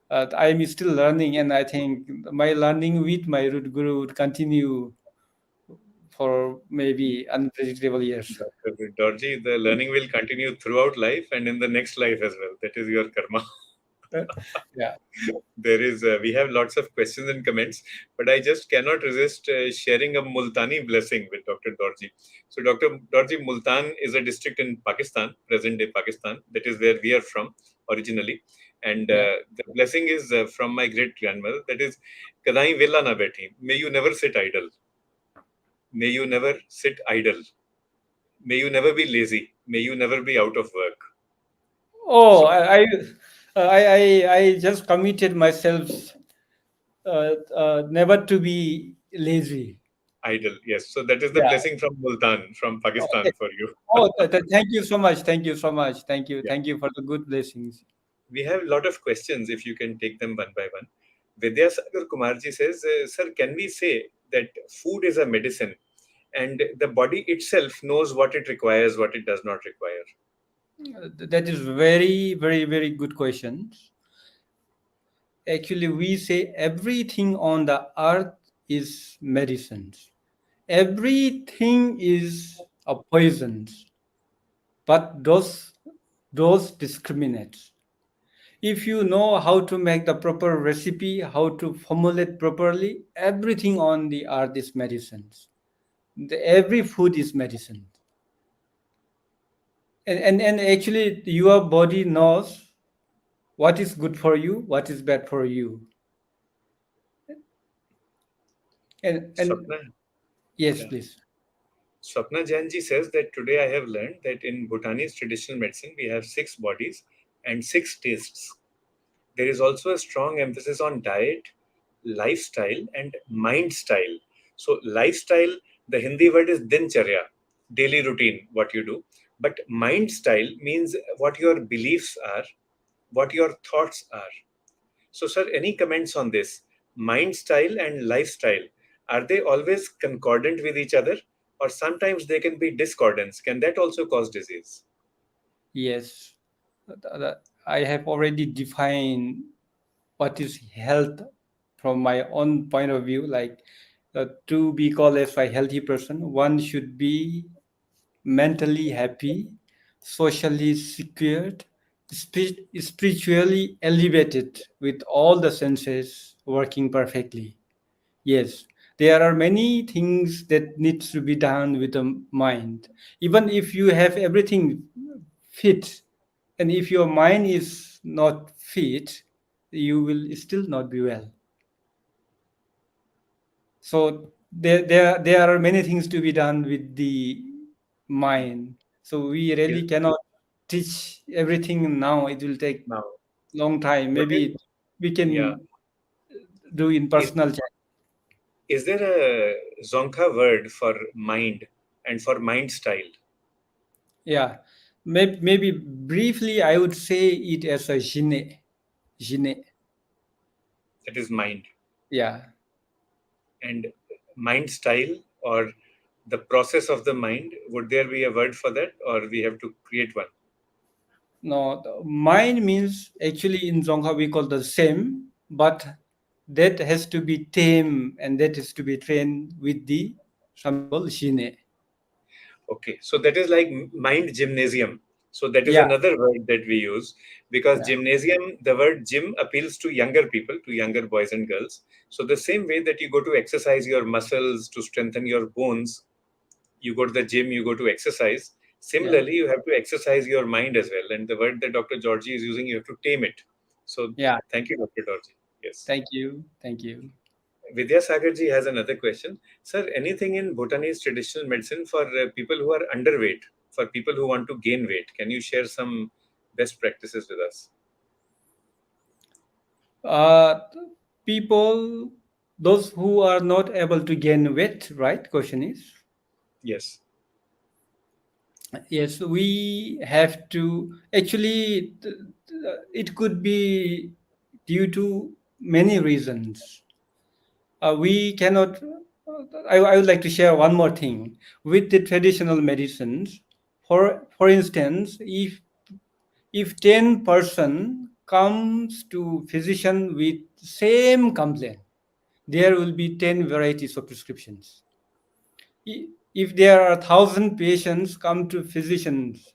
[SPEAKER 2] I'm still learning, and I think my learning with my root guru would continue for maybe unpredictable years.
[SPEAKER 1] Dr. Dorji, the learning will continue throughout life and in the next life as well. That is your karma.
[SPEAKER 2] Yeah,
[SPEAKER 1] There is, we have lots of questions and comments, but I just cannot resist sharing a Multani blessing with Dr. Dorji. So, Dr. Dorji, Multan is a district in Pakistan, present day Pakistan. That is where we are from originally. And
[SPEAKER 2] yeah.
[SPEAKER 1] the blessing is from my great grandmother. That is, Kadai vela na beti. May you never sit idle. May you never sit idle. May you never be lazy. May you never be out of work.
[SPEAKER 2] Oh,
[SPEAKER 1] So,
[SPEAKER 2] I just committed myself never to be lazy.
[SPEAKER 1] idle. Yes. So, that is the
[SPEAKER 2] Yeah.
[SPEAKER 1] blessing from Multan, from
[SPEAKER 2] Okay.
[SPEAKER 1] Pakistan for you.
[SPEAKER 2] Oh, thank you so much. Thank you so much. Thank you.
[SPEAKER 1] Yeah.
[SPEAKER 2] Thank you for the good blessings.
[SPEAKER 1] We have a lot of questions if you can take them one by one. Vidyasagar Kumarji says, Sir, can we say that food is a medicine and the body itself knows what it requires, what it does not require?
[SPEAKER 2] That is very, very, very good question. Actually, we say everything on the earth is medicines. Everything is a poison, but those discriminates. If you know how to make the proper recipe, how to formulate properly, everything on the earth is medicines. Every food is medicine. And actually, your body knows what is good for you, what is bad for you. And
[SPEAKER 1] Swapna,
[SPEAKER 2] yes,
[SPEAKER 1] yeah.
[SPEAKER 2] please.
[SPEAKER 1] Swapna Janji says that today I have learned that in Bhutanese traditional medicine we have six bodies and six tastes. There is also a strong emphasis on diet, lifestyle, and mind style. So, lifestyle, the Hindi word is dincharya, daily routine, what you do. But mind style means what your beliefs are, what your thoughts are. So, sir, any comments on this? Mind style and lifestyle, are they always concordant with each other? Or sometimes they can be discordance. Can that also cause disease?
[SPEAKER 2] Yes. I have already defined what is health from my own point of view. Like to be called as a healthy person, one should be mentally happy, socially secured, spiritually elevated, with all the senses working perfectly. Yes, there are many things that needs to be done with the mind. Even if you have everything fit, and if your mind is not fit, you will still not be well. So there are many things to be done with the mind. So we
[SPEAKER 1] Is
[SPEAKER 2] really cannot teach everything now. It will take
[SPEAKER 1] now
[SPEAKER 2] long time.
[SPEAKER 1] what is
[SPEAKER 2] Maybe we
[SPEAKER 1] yeah.
[SPEAKER 2] can do in
[SPEAKER 1] Is
[SPEAKER 2] personal chat.
[SPEAKER 1] is there a Zonka word for mind and for mind style?
[SPEAKER 2] Yeah, maybe briefly I would say it as a gene. Gene.
[SPEAKER 1] That is mind.
[SPEAKER 2] Yeah.
[SPEAKER 1] And mind style or the process of the mind, would there be a word for that or we have to create one?
[SPEAKER 2] No, the mind means actually in Zongha we call the same, but that has to be tame and that is to be trained with the something called gene.
[SPEAKER 1] Okay, so that is like mind gymnasium. So that is
[SPEAKER 2] Yeah,
[SPEAKER 1] another word that we use because
[SPEAKER 2] yeah,
[SPEAKER 1] gymnasium, the word gym appeals to younger people, to younger boys and girls. So the same way that you go to exercise your muscles to strengthen your bones, you go to the gym, you go to exercise.
[SPEAKER 2] yeah,
[SPEAKER 1] Similarly, you have to exercise your mind as well. And the word that Dr. Georgie is using, you have to tame it. So
[SPEAKER 2] yeah.
[SPEAKER 1] thank you, Dr. Georgie. Yes.
[SPEAKER 2] Thank you. Thank you.
[SPEAKER 1] Vidya Sagarji has another question. Sir, anything in Bhutanese traditional medicine for people who are underweight, for people who want to gain weight? Can you share some best practices with us?
[SPEAKER 2] Uh, People, those who are not able to gain weight, right? Question is,
[SPEAKER 1] Yes.
[SPEAKER 2] yes, we have to actually, it could be due to many reasons. We cannot, I would like to share one more thing with the traditional medicines. For instance, if 10 person comes to physician with same complaint, there will be 10 varieties of prescriptions. If there are 1,000 patients come to physicians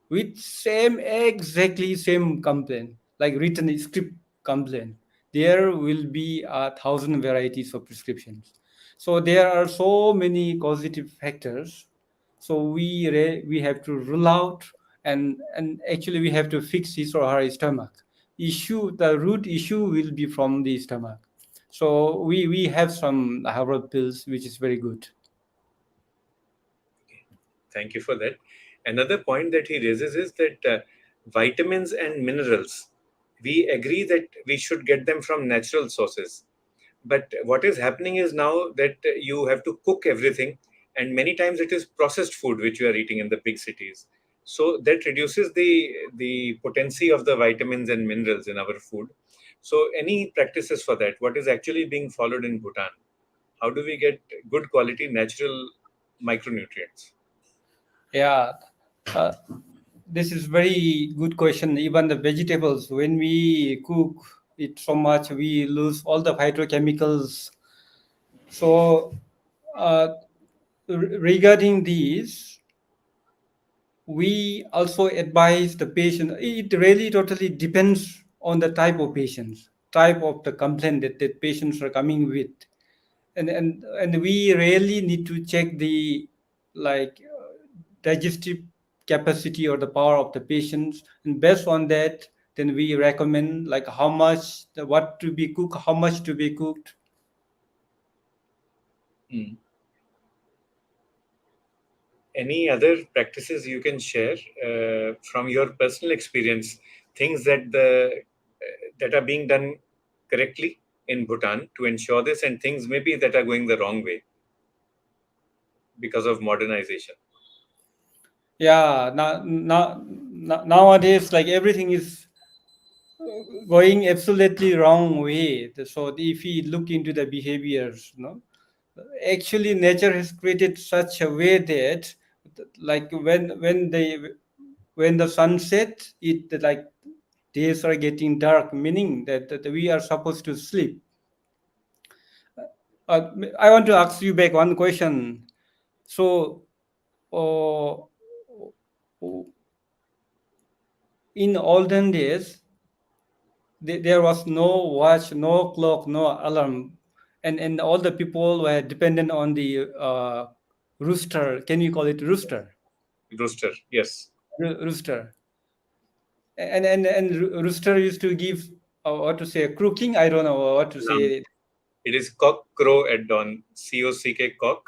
[SPEAKER 2] with same exactly same complaint, like written script comes in, there will be 1,000 varieties of prescriptions. So there are so many causative factors. So we have to rule out, and actually we have to fix his or her stomach issue. The root issue will be from the stomach. So we have some herbal pills which is very good.
[SPEAKER 1] Thank you for that. Another point that he raises is that vitamins and minerals, we agree that we should get them from natural sources. But what is happening is now that you have to cook everything, and many times it is processed food which you are eating in the big cities. So that reduces the potency of the vitamins and minerals in our food. So any practices for that? What is actually being followed in Bhutan? How do we get good quality natural micronutrients?
[SPEAKER 2] Yeah, uh, this is very good question. Even the vegetables, when we cook it so much, we lose all the phytochemicals. So, uh, regarding these, we also advise the patient. It really totally depends on the type of patients, type of the complaint that the patients are coming with, and we really need to check the like digestive capacity or the power of the patients, and based on that, then we recommend like how much, what to be cooked, how much to be cooked.
[SPEAKER 1] Mm. Any other practices you can share from your personal experience, things that are being done correctly in Bhutan to ensure this, and things maybe that are going the wrong way because of modernization?
[SPEAKER 2] Yeah, nowadays like everything is going absolutely wrong way. So if we look into the behaviors, no, actually nature has created such a way that like when the sun sets, it like days are getting dark, meaning that we are supposed to sleep. I want to ask you back one question. So, uh, in olden days, there was no watch, no clock, no alarm, and all the people were dependent on the rooster. Can you call it rooster?
[SPEAKER 1] Rooster, yes.
[SPEAKER 2] Rooster. And rooster used to give what to say, crooking. I don't know what to
[SPEAKER 1] Alarm.
[SPEAKER 2] say.
[SPEAKER 1] It is cock crow at dawn. COCK, cock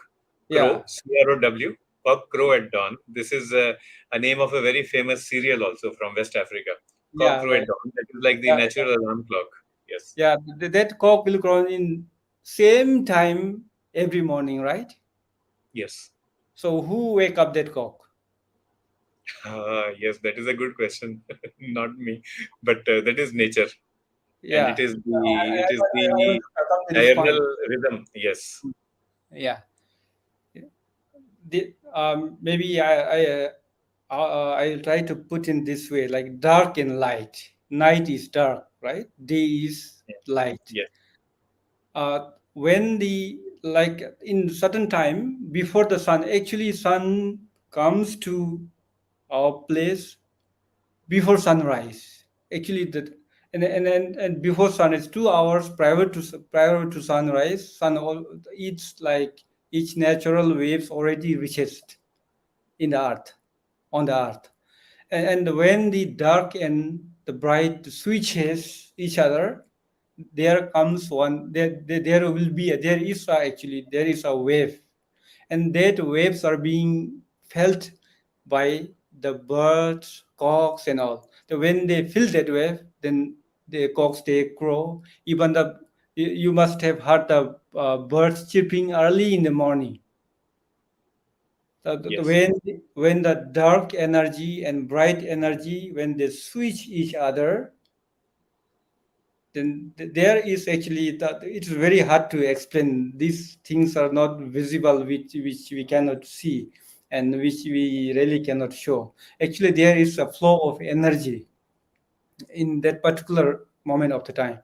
[SPEAKER 2] Yeah,
[SPEAKER 1] crow, CROW, cock crow at dawn. This is a name of a very famous cereal also from West Africa. Cock
[SPEAKER 2] yeah,
[SPEAKER 1] crow at
[SPEAKER 2] right.
[SPEAKER 1] dawn. That is like the
[SPEAKER 2] Yeah,
[SPEAKER 1] natural alarm clock. Yes.
[SPEAKER 2] yeah. That cock will crow in same time every morning, right?
[SPEAKER 1] Yes.
[SPEAKER 2] So who wake up that cock?
[SPEAKER 1] Yes, that is a good question. Not me, but that is nature, and
[SPEAKER 2] Yeah,
[SPEAKER 1] it is
[SPEAKER 2] I want
[SPEAKER 1] the
[SPEAKER 2] to come to this
[SPEAKER 1] diurnal
[SPEAKER 2] point.
[SPEAKER 1] rhythm. Yes,
[SPEAKER 2] Yeah. Maybe I'll try to put in this way, like dark and light. Night is dark, right? Day is light.
[SPEAKER 1] yes,
[SPEAKER 2] When the like in certain time before the sun, actually sun comes to our place before sunrise. Actually, that and before sun is 2 hours prior to sunrise. Sun all each natural waves already reaches in the earth, on the earth, and when the dark and the bright switches each other, there comes one there will be there is actually there is a wave, and that waves are being felt by the birds, cocks, and all. So when they feel that wave, then the cocks they crow. Even you must have heard the birds chirping early in the morning.
[SPEAKER 1] yes,
[SPEAKER 2] When the dark energy and bright energy, when they switch each other, then there is actually that it's very hard to explain. These things are not visible, which we cannot see, and which we really cannot show. Actually, there is a flow of energy in that particular moment of the time.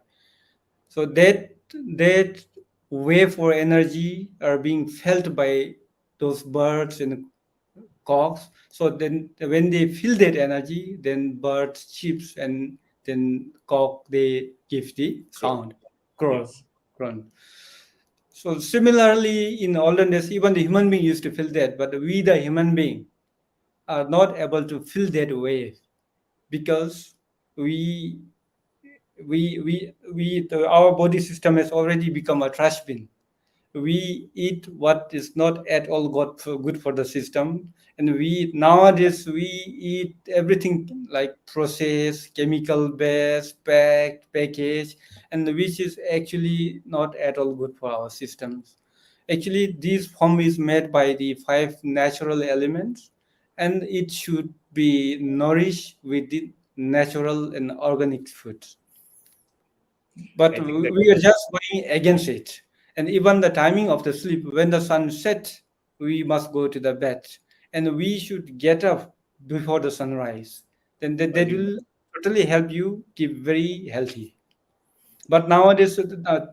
[SPEAKER 2] So that wave or energy are being felt by those birds and cocks. So then when they feel that energy, then birds, chips, and then cock they give the
[SPEAKER 1] Crow.
[SPEAKER 2] sound, crow,
[SPEAKER 1] Yes.
[SPEAKER 2] crow. So similarly, in olden days, even the human being used to feel that, but we, the human being, are not able to feel that way because we our body system has already become a trash bin. We eat what is not at all good for the system, and we nowadays we eat everything like processed, chemical based, packed, packaged, and which is actually not at all good for our systems. Actually, this form is made by the five natural elements, and it should be nourished with the natural and organic foods, but
[SPEAKER 1] I think that
[SPEAKER 2] we are just going against it. And even the timing of the sleep, when the sun sets, we must go to the bed, and we should get up before the sunrise. Then that
[SPEAKER 1] early
[SPEAKER 2] will totally help you keep very healthy. But nowadays,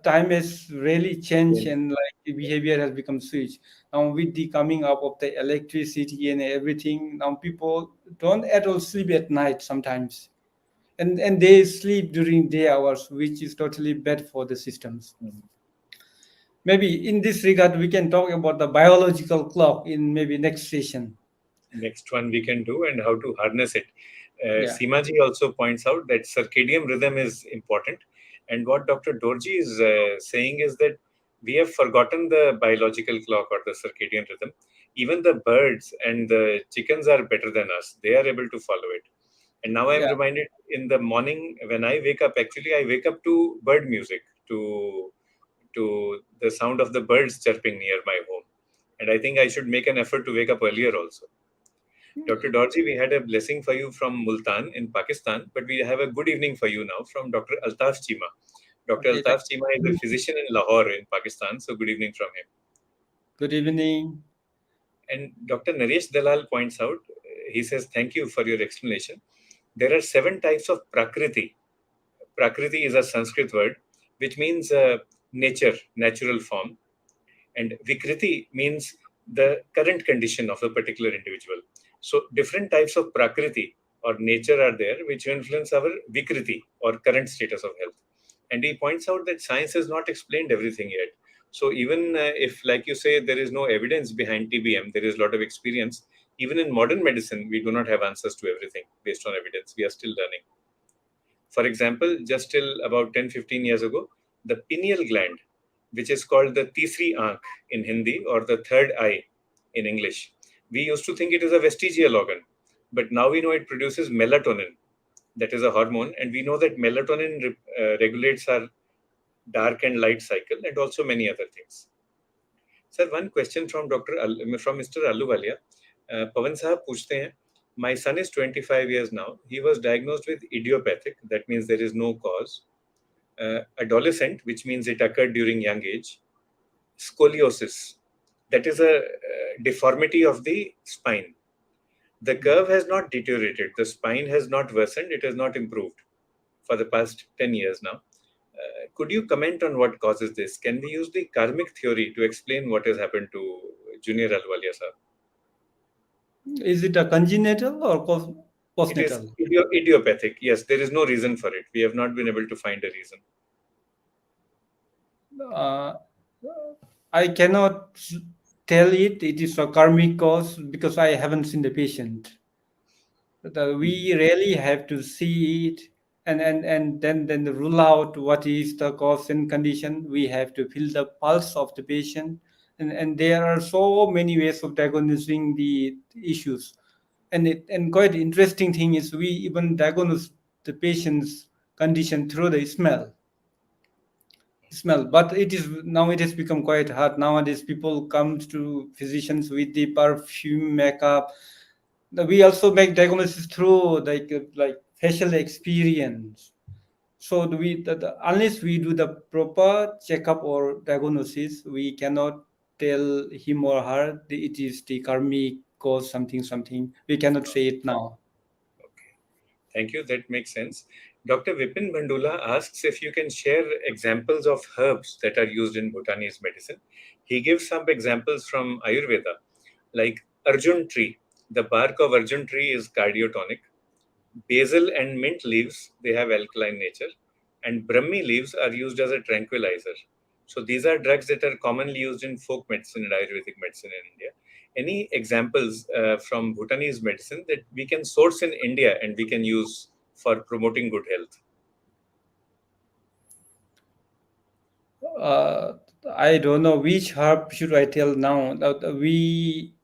[SPEAKER 2] time has really changed,
[SPEAKER 1] morning.
[SPEAKER 2] and like the behavior has become switch. Now with the coming up of the electricity and everything, now people don't at all sleep at night sometimes, and they sleep during day hours, which is totally bad for the systems.
[SPEAKER 1] Mhm.
[SPEAKER 2] Maybe in this regard we can talk about the biological clock in maybe next session.
[SPEAKER 1] Next one we can do, and how to harness it.
[SPEAKER 2] Yeah,
[SPEAKER 1] Seemaji also points out that circadian rhythm is important. And what Dr. Dorji is saying is that we have forgotten the biological clock or the circadian rhythm. Even the birds and the chickens are better than us. They are able to follow it. And now I'm
[SPEAKER 2] yeah.
[SPEAKER 1] reminded in the morning when I wake up, actually, I wake up to bird music, to the sound of the birds chirping near my home. And I think I should make an effort to wake up earlier also. Dr. Dorji, we had a blessing for you from Multan in Pakistan, but we have a good evening for you now from Dr. Altaf Chima. Dr.
[SPEAKER 2] Okay, thank
[SPEAKER 1] Altaf Chima is a
[SPEAKER 2] you.
[SPEAKER 1] physician in Lahore in Pakistan, so good evening from him.
[SPEAKER 2] Good evening.
[SPEAKER 1] And Dr. Naresh Dalal points out, he says, thank you for your explanation. There are 7 types of Prakriti. Prakriti is a Sanskrit word which means nature, natural form. And Vikriti means the current condition of a particular individual. So different types of Prakriti or nature are there which influence our Vikriti or current status of health. And he points out that science has not explained everything yet. So even if, like you say, there is no evidence behind TBM, there is a lot of experience. Even in modern medicine, we do not have answers to everything based on evidence. We are still learning. For example, just till about 10-15 years ago, the pineal gland, which is called the Tisri Aankh in Hindi or the third eye in English, we used to think it is a vestigial organ. But now we know it produces melatonin, that is a hormone, and we know that melatonin regulates our dark and light cycle and also many other things. Sir, one question from from Mr. Aluwalia. Pawan sahab पूछते हैं, my son is 25 years now. He was diagnosed with idiopathic, that means there is no cause. Adolescent, which means it occurred during young age. Scoliosis, that is a deformity of the spine. The curve has not deteriorated, the spine has not worsened, it has not improved for the past 10 years now. Could you comment on what causes this? Can we use the karmic theory to explain what has happened to Junior Alwalia sir?
[SPEAKER 2] Is it a congenital or
[SPEAKER 1] It is
[SPEAKER 2] postnatal?
[SPEAKER 1] idiopathic. Yes, there is no reason for it. We have not been able to find a reason.
[SPEAKER 2] uh, I cannot tell it. It is a karmic cause because I haven't seen the patient. We really have to see it, and then rule out what is the cause and condition. We have to feel the pulse of the patient, and there are so many ways of diagnosing the issues. And quite interesting thing is we even diagnose the patient's condition through the smell, but it is now it has become quite hard nowadays. People come to physicians with the perfume, makeup. We also make diagnosis through like facial experience. So unless we do the proper checkup or diagnosis, we cannot tell him or her it is the karmic cause something something. We cannot say it now.
[SPEAKER 1] Okay. Thank you. That makes sense. Dr. Vipin Bandula asks if you can share examples of herbs that are used in Bhutanese medicine. He gives some examples from Ayurveda, like Arjun tree. The bark of Arjun tree is cardiotonic. Basil and mint leaves, they have alkaline nature, and Brahmi leaves are used as a tranquilizer. So these are drugs that are commonly used in folk medicine and Ayurvedic medicine in India. Any examples from Bhutanese medicine that we can source in India and we can use for promoting good health?
[SPEAKER 2] Uh, I don't know which herb should I tell now. We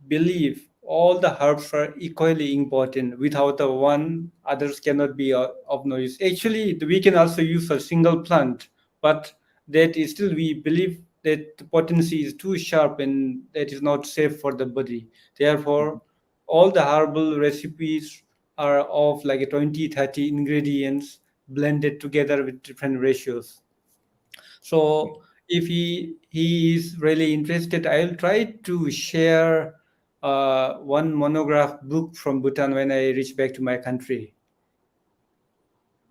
[SPEAKER 2] believe all the herbs are equally important. Without the one, others cannot be of no use. Actually, we can also use a single plant, but that is still we believe that the potency is too sharp and that is not safe for the body. Therefore, all the herbal recipes are of like a 20, 30 ingredients blended together with different ratios. So if he is really interested, I'll try to share one monograph book from Bhutan when I reach back to my country.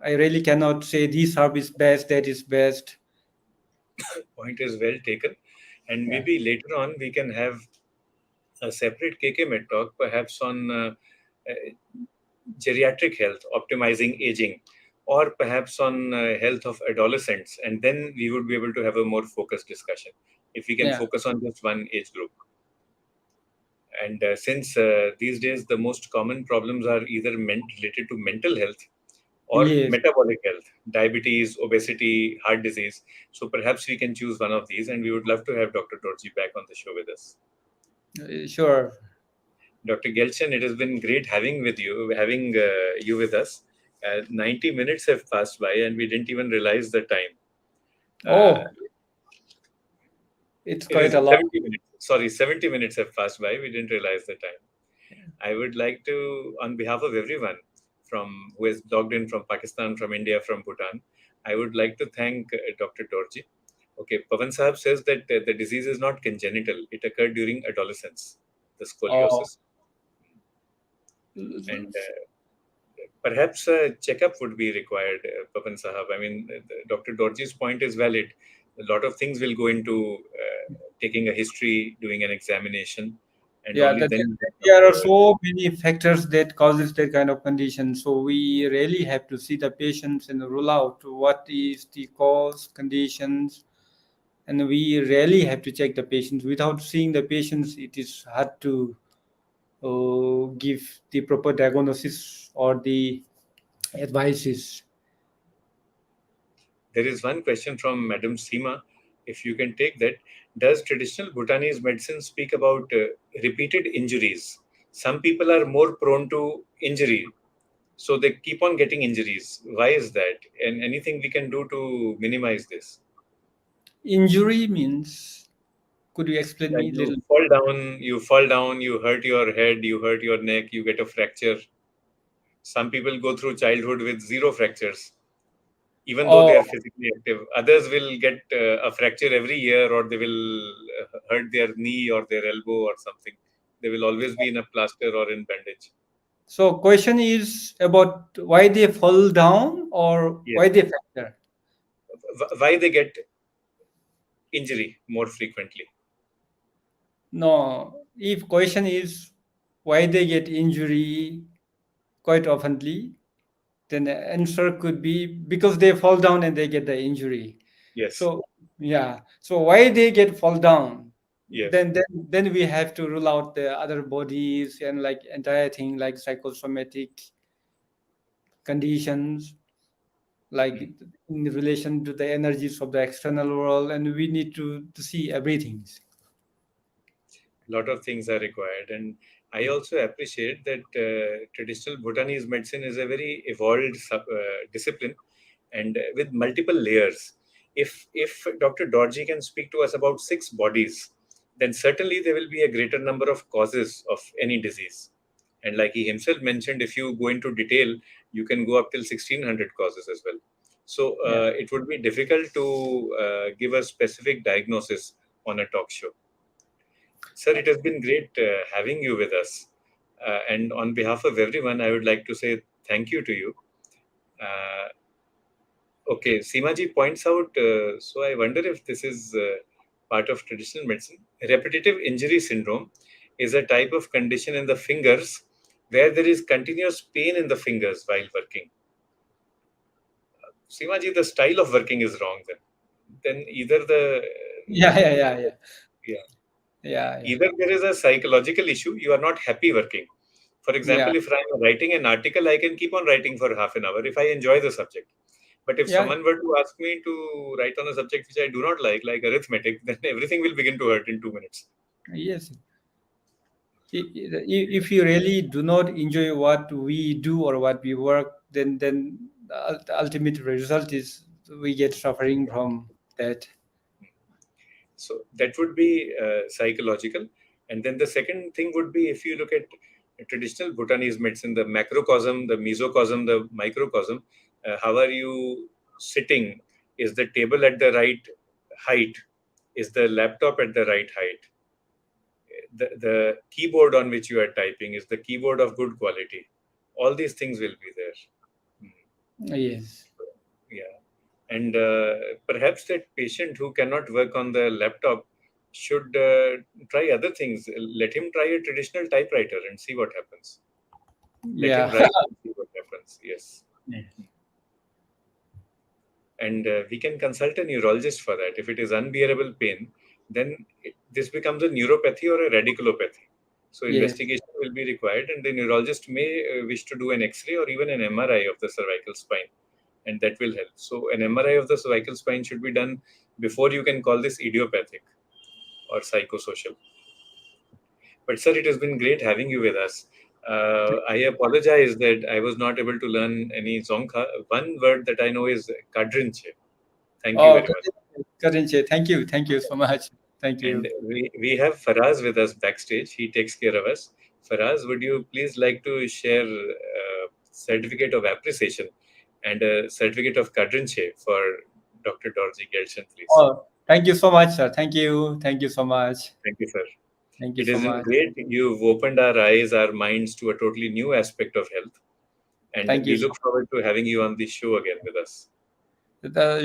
[SPEAKER 2] I really cannot say this herb is best, that is best.
[SPEAKER 1] Point is well taken. And
[SPEAKER 2] Yeah,
[SPEAKER 1] maybe later on we can have a separate KK Med talk, perhaps on uh, geriatric health, optimizing aging, or perhaps on health of adolescents. And then we would be able to have a more focused discussion if we can
[SPEAKER 2] yeah,
[SPEAKER 1] focus on just one age group. And since these days the most common problems are either related to mental health or
[SPEAKER 2] yes,
[SPEAKER 1] metabolic health, diabetes, obesity, heart disease. So perhaps we can choose one of these, and we would love to have Dr. Dorji back on the show with us.
[SPEAKER 2] sure.
[SPEAKER 1] Dr. Gelchen, it has been great having you with us. 90 minutes have passed by, and we didn't even realize the time. Uh,
[SPEAKER 2] Oh, it's
[SPEAKER 1] it
[SPEAKER 2] quite
[SPEAKER 1] is
[SPEAKER 2] a lot.
[SPEAKER 1] 70 minutes. Sorry, 70 minutes have passed by. We didn't realize the time. I would like to, on behalf of everyone who has logged in from Pakistan, from India, from Bhutan, I would like to thank Dr. Dorji. Okay, Pavan Sahab says that the disease is not congenital. It occurred during adolescence, the
[SPEAKER 2] Oh,
[SPEAKER 1] scoliosis. And perhaps a checkup would be required, Pavan Sahab. I mean, Dr. Dorji's point is valid. A lot of things will go into taking a history, doing an examination, and
[SPEAKER 2] yeah,
[SPEAKER 1] only then
[SPEAKER 2] there are
[SPEAKER 1] doctor.
[SPEAKER 2] so many factors that causes that kind of condition. So we really have to see the patients and rule out what is the cause, conditions, and we really have to check the patients. Without seeing the patients, it is hard to give the proper diagnosis or the advices.
[SPEAKER 1] There is one question from Madam Seema. If you can take that, does traditional Bhutanese medicine speak about repeated injuries? Some people are more prone to injury, so they keep on getting injuries. Why is that? And anything we can do to minimize this?
[SPEAKER 2] Injury means, could you explain
[SPEAKER 1] Like
[SPEAKER 2] me a little?
[SPEAKER 1] you hurt your head, you hurt your neck, you get a fracture. Some people go through childhood with zero fractures, even though they
[SPEAKER 2] Oh,
[SPEAKER 1] are physically active. Others will get a fracture every year, or they will hurt their knee or their elbow or something. They will always be in a plaster or in bandage.
[SPEAKER 2] so question is about why they fall down or
[SPEAKER 1] Yes.
[SPEAKER 2] why they fracture.
[SPEAKER 1] Why they get injury more frequently?
[SPEAKER 2] No, if question is why they get injury quite oftenly, then the answer could be because they fall down and they get the injury.
[SPEAKER 1] Yes.
[SPEAKER 2] So yeah, so why they get fall down?
[SPEAKER 1] Yes.
[SPEAKER 2] Then we have to rule out the other bodies and like entire thing like psychosomatic conditions, like
[SPEAKER 1] Mm.
[SPEAKER 2] in relation to the energies of the external world, and we need to see everything.
[SPEAKER 1] Lot of things are required, and I also appreciate that traditional Bhutanese medicine is a very evolved discipline, and with multiple layers. If Dr. Dorji can speak to us about six bodies, then certainly there will be a greater number of causes of any disease. And like he himself mentioned, if you go into detail, you can go up till 1600 causes as well. So
[SPEAKER 2] Yeah.
[SPEAKER 1] it would be difficult to give a specific diagnosis on a talk show. Sir, it has been great having you with us. And on behalf of everyone, I would like to say thank you to you. Uh, okay, Seemaji points out, so I wonder if this is part of traditional medicine. Repetitive injury syndrome is a type of condition in the fingers where there is continuous pain in the fingers while working. Simaji, the style of working is wrong then. Then either
[SPEAKER 2] Yeah, yeah, yeah, yeah,
[SPEAKER 1] yeah,
[SPEAKER 2] yeah, yeah,
[SPEAKER 1] either there is a psychological issue, you are not happy working. For
[SPEAKER 2] yeah,
[SPEAKER 1] example, if I'm writing an article, I can keep on writing for half an hour if I enjoy the subject. But if
[SPEAKER 2] yeah.
[SPEAKER 1] someone were to ask me to write on a subject which I do not like arithmetic, then everything will begin to hurt in 2 minutes.
[SPEAKER 2] Yes. If you really do not enjoy what we do or what we work, then the ultimate result is we get suffering from that.
[SPEAKER 1] So that would be psychological. And then the second thing would be, if you look at traditional Bhutanese medicine, the macrocosm, the mesocosm, the microcosm, how are you sitting? Is the table at the right height? Is the laptop at the right height? The keyboard on which you are typing, is the keyboard of good quality? All these things will be there. Hmm.
[SPEAKER 2] Yes.
[SPEAKER 1] Yeah. And perhaps that patient who cannot work on the laptop should try other things. Let him try a traditional typewriter and see what happens. Let him
[SPEAKER 2] Yeah.
[SPEAKER 1] write and see what happens. Yes.
[SPEAKER 2] Yes.
[SPEAKER 1] And we can consult a neurologist for that. If it is unbearable pain, then this becomes a neuropathy or a radiculopathy. So
[SPEAKER 2] Yes.
[SPEAKER 1] investigation will be required, and the neurologist may wish to do an X-ray or even an MRI of the cervical spine, and that will help. So an MRI of the cervical spine should be done before you can call this idiopathic or psychosocial. But sir, it has been great having you with us. I apologize that I was not able to learn any Zonka. One word that I know is kadrinche. Thank you
[SPEAKER 2] Oh,
[SPEAKER 1] very much.
[SPEAKER 2] Karinche, thank you so much. Thank
[SPEAKER 1] And
[SPEAKER 2] you.
[SPEAKER 1] we have Faraz with us backstage. He takes care of us. Faraz, would you please like to share certificate of appreciation and a certificate of kadrinche for Dr. Dorji Gelshan, please?
[SPEAKER 2] Oh, thank you so much, sir. Thank you so much.
[SPEAKER 1] Thank you, sir.
[SPEAKER 2] Thank you
[SPEAKER 1] It
[SPEAKER 2] so
[SPEAKER 1] has been
[SPEAKER 2] much.
[SPEAKER 1] great. You've opened our eyes, our minds to a totally new aspect of health. And
[SPEAKER 2] Thank you
[SPEAKER 1] we
[SPEAKER 2] so
[SPEAKER 1] look forward to having you on the show again with us.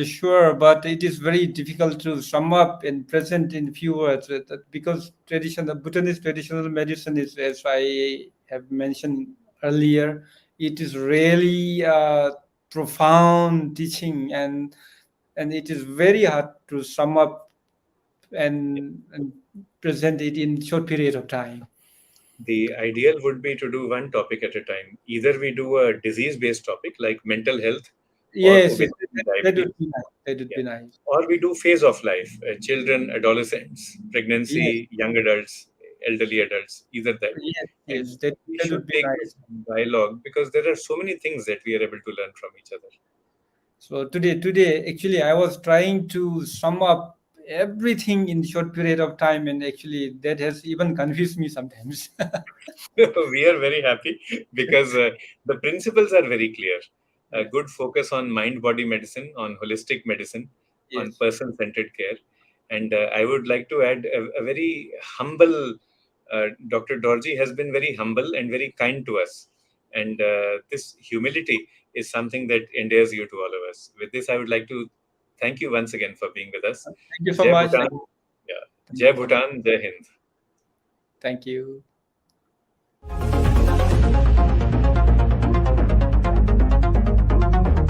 [SPEAKER 2] Sure, but it is very difficult to sum up and present in few words because the Bhutanese traditional medicine is, as I have mentioned earlier, it is really profound teaching, and it is very hard to sum up and present it in short period of time.
[SPEAKER 1] The ideal would be to do one topic at a time. Either we do a disease based topic like mental health or
[SPEAKER 2] Yes, yes,
[SPEAKER 1] obesity,
[SPEAKER 2] that
[SPEAKER 1] diabetes,
[SPEAKER 2] would be nice. That would
[SPEAKER 1] yeah.
[SPEAKER 2] be nice.
[SPEAKER 1] Or we do phase of life, children, adolescents,
[SPEAKER 2] Yes,
[SPEAKER 1] pregnancy, young adults, elderly adults, either that.
[SPEAKER 2] yes,
[SPEAKER 1] And
[SPEAKER 2] yes.
[SPEAKER 1] we
[SPEAKER 2] That
[SPEAKER 1] should
[SPEAKER 2] would be
[SPEAKER 1] take this
[SPEAKER 2] nice.
[SPEAKER 1] dialogue because there are so many things that we are able to learn from each other.
[SPEAKER 2] So today, actually, I was trying to sum up everything in short period of time, and actually, that has even confused me sometimes.
[SPEAKER 1] We are very happy because the principles are very clear. A
[SPEAKER 2] Yes,
[SPEAKER 1] good focus on mind body medicine, on holistic medicine, on
[SPEAKER 2] yes.
[SPEAKER 1] person centered care. And I would like to add a very humble Dr. Dorji has been very humble and very kind to us. And this humility is something that endears you to all of us. With this, I would like to thank you once again for being with us.
[SPEAKER 2] Thank you so
[SPEAKER 1] Jai
[SPEAKER 2] much.
[SPEAKER 1] Bhutan. Yeah.
[SPEAKER 2] Thank
[SPEAKER 1] Jai
[SPEAKER 2] you so much.
[SPEAKER 1] Bhutan. Jai Hind.
[SPEAKER 2] Thank you.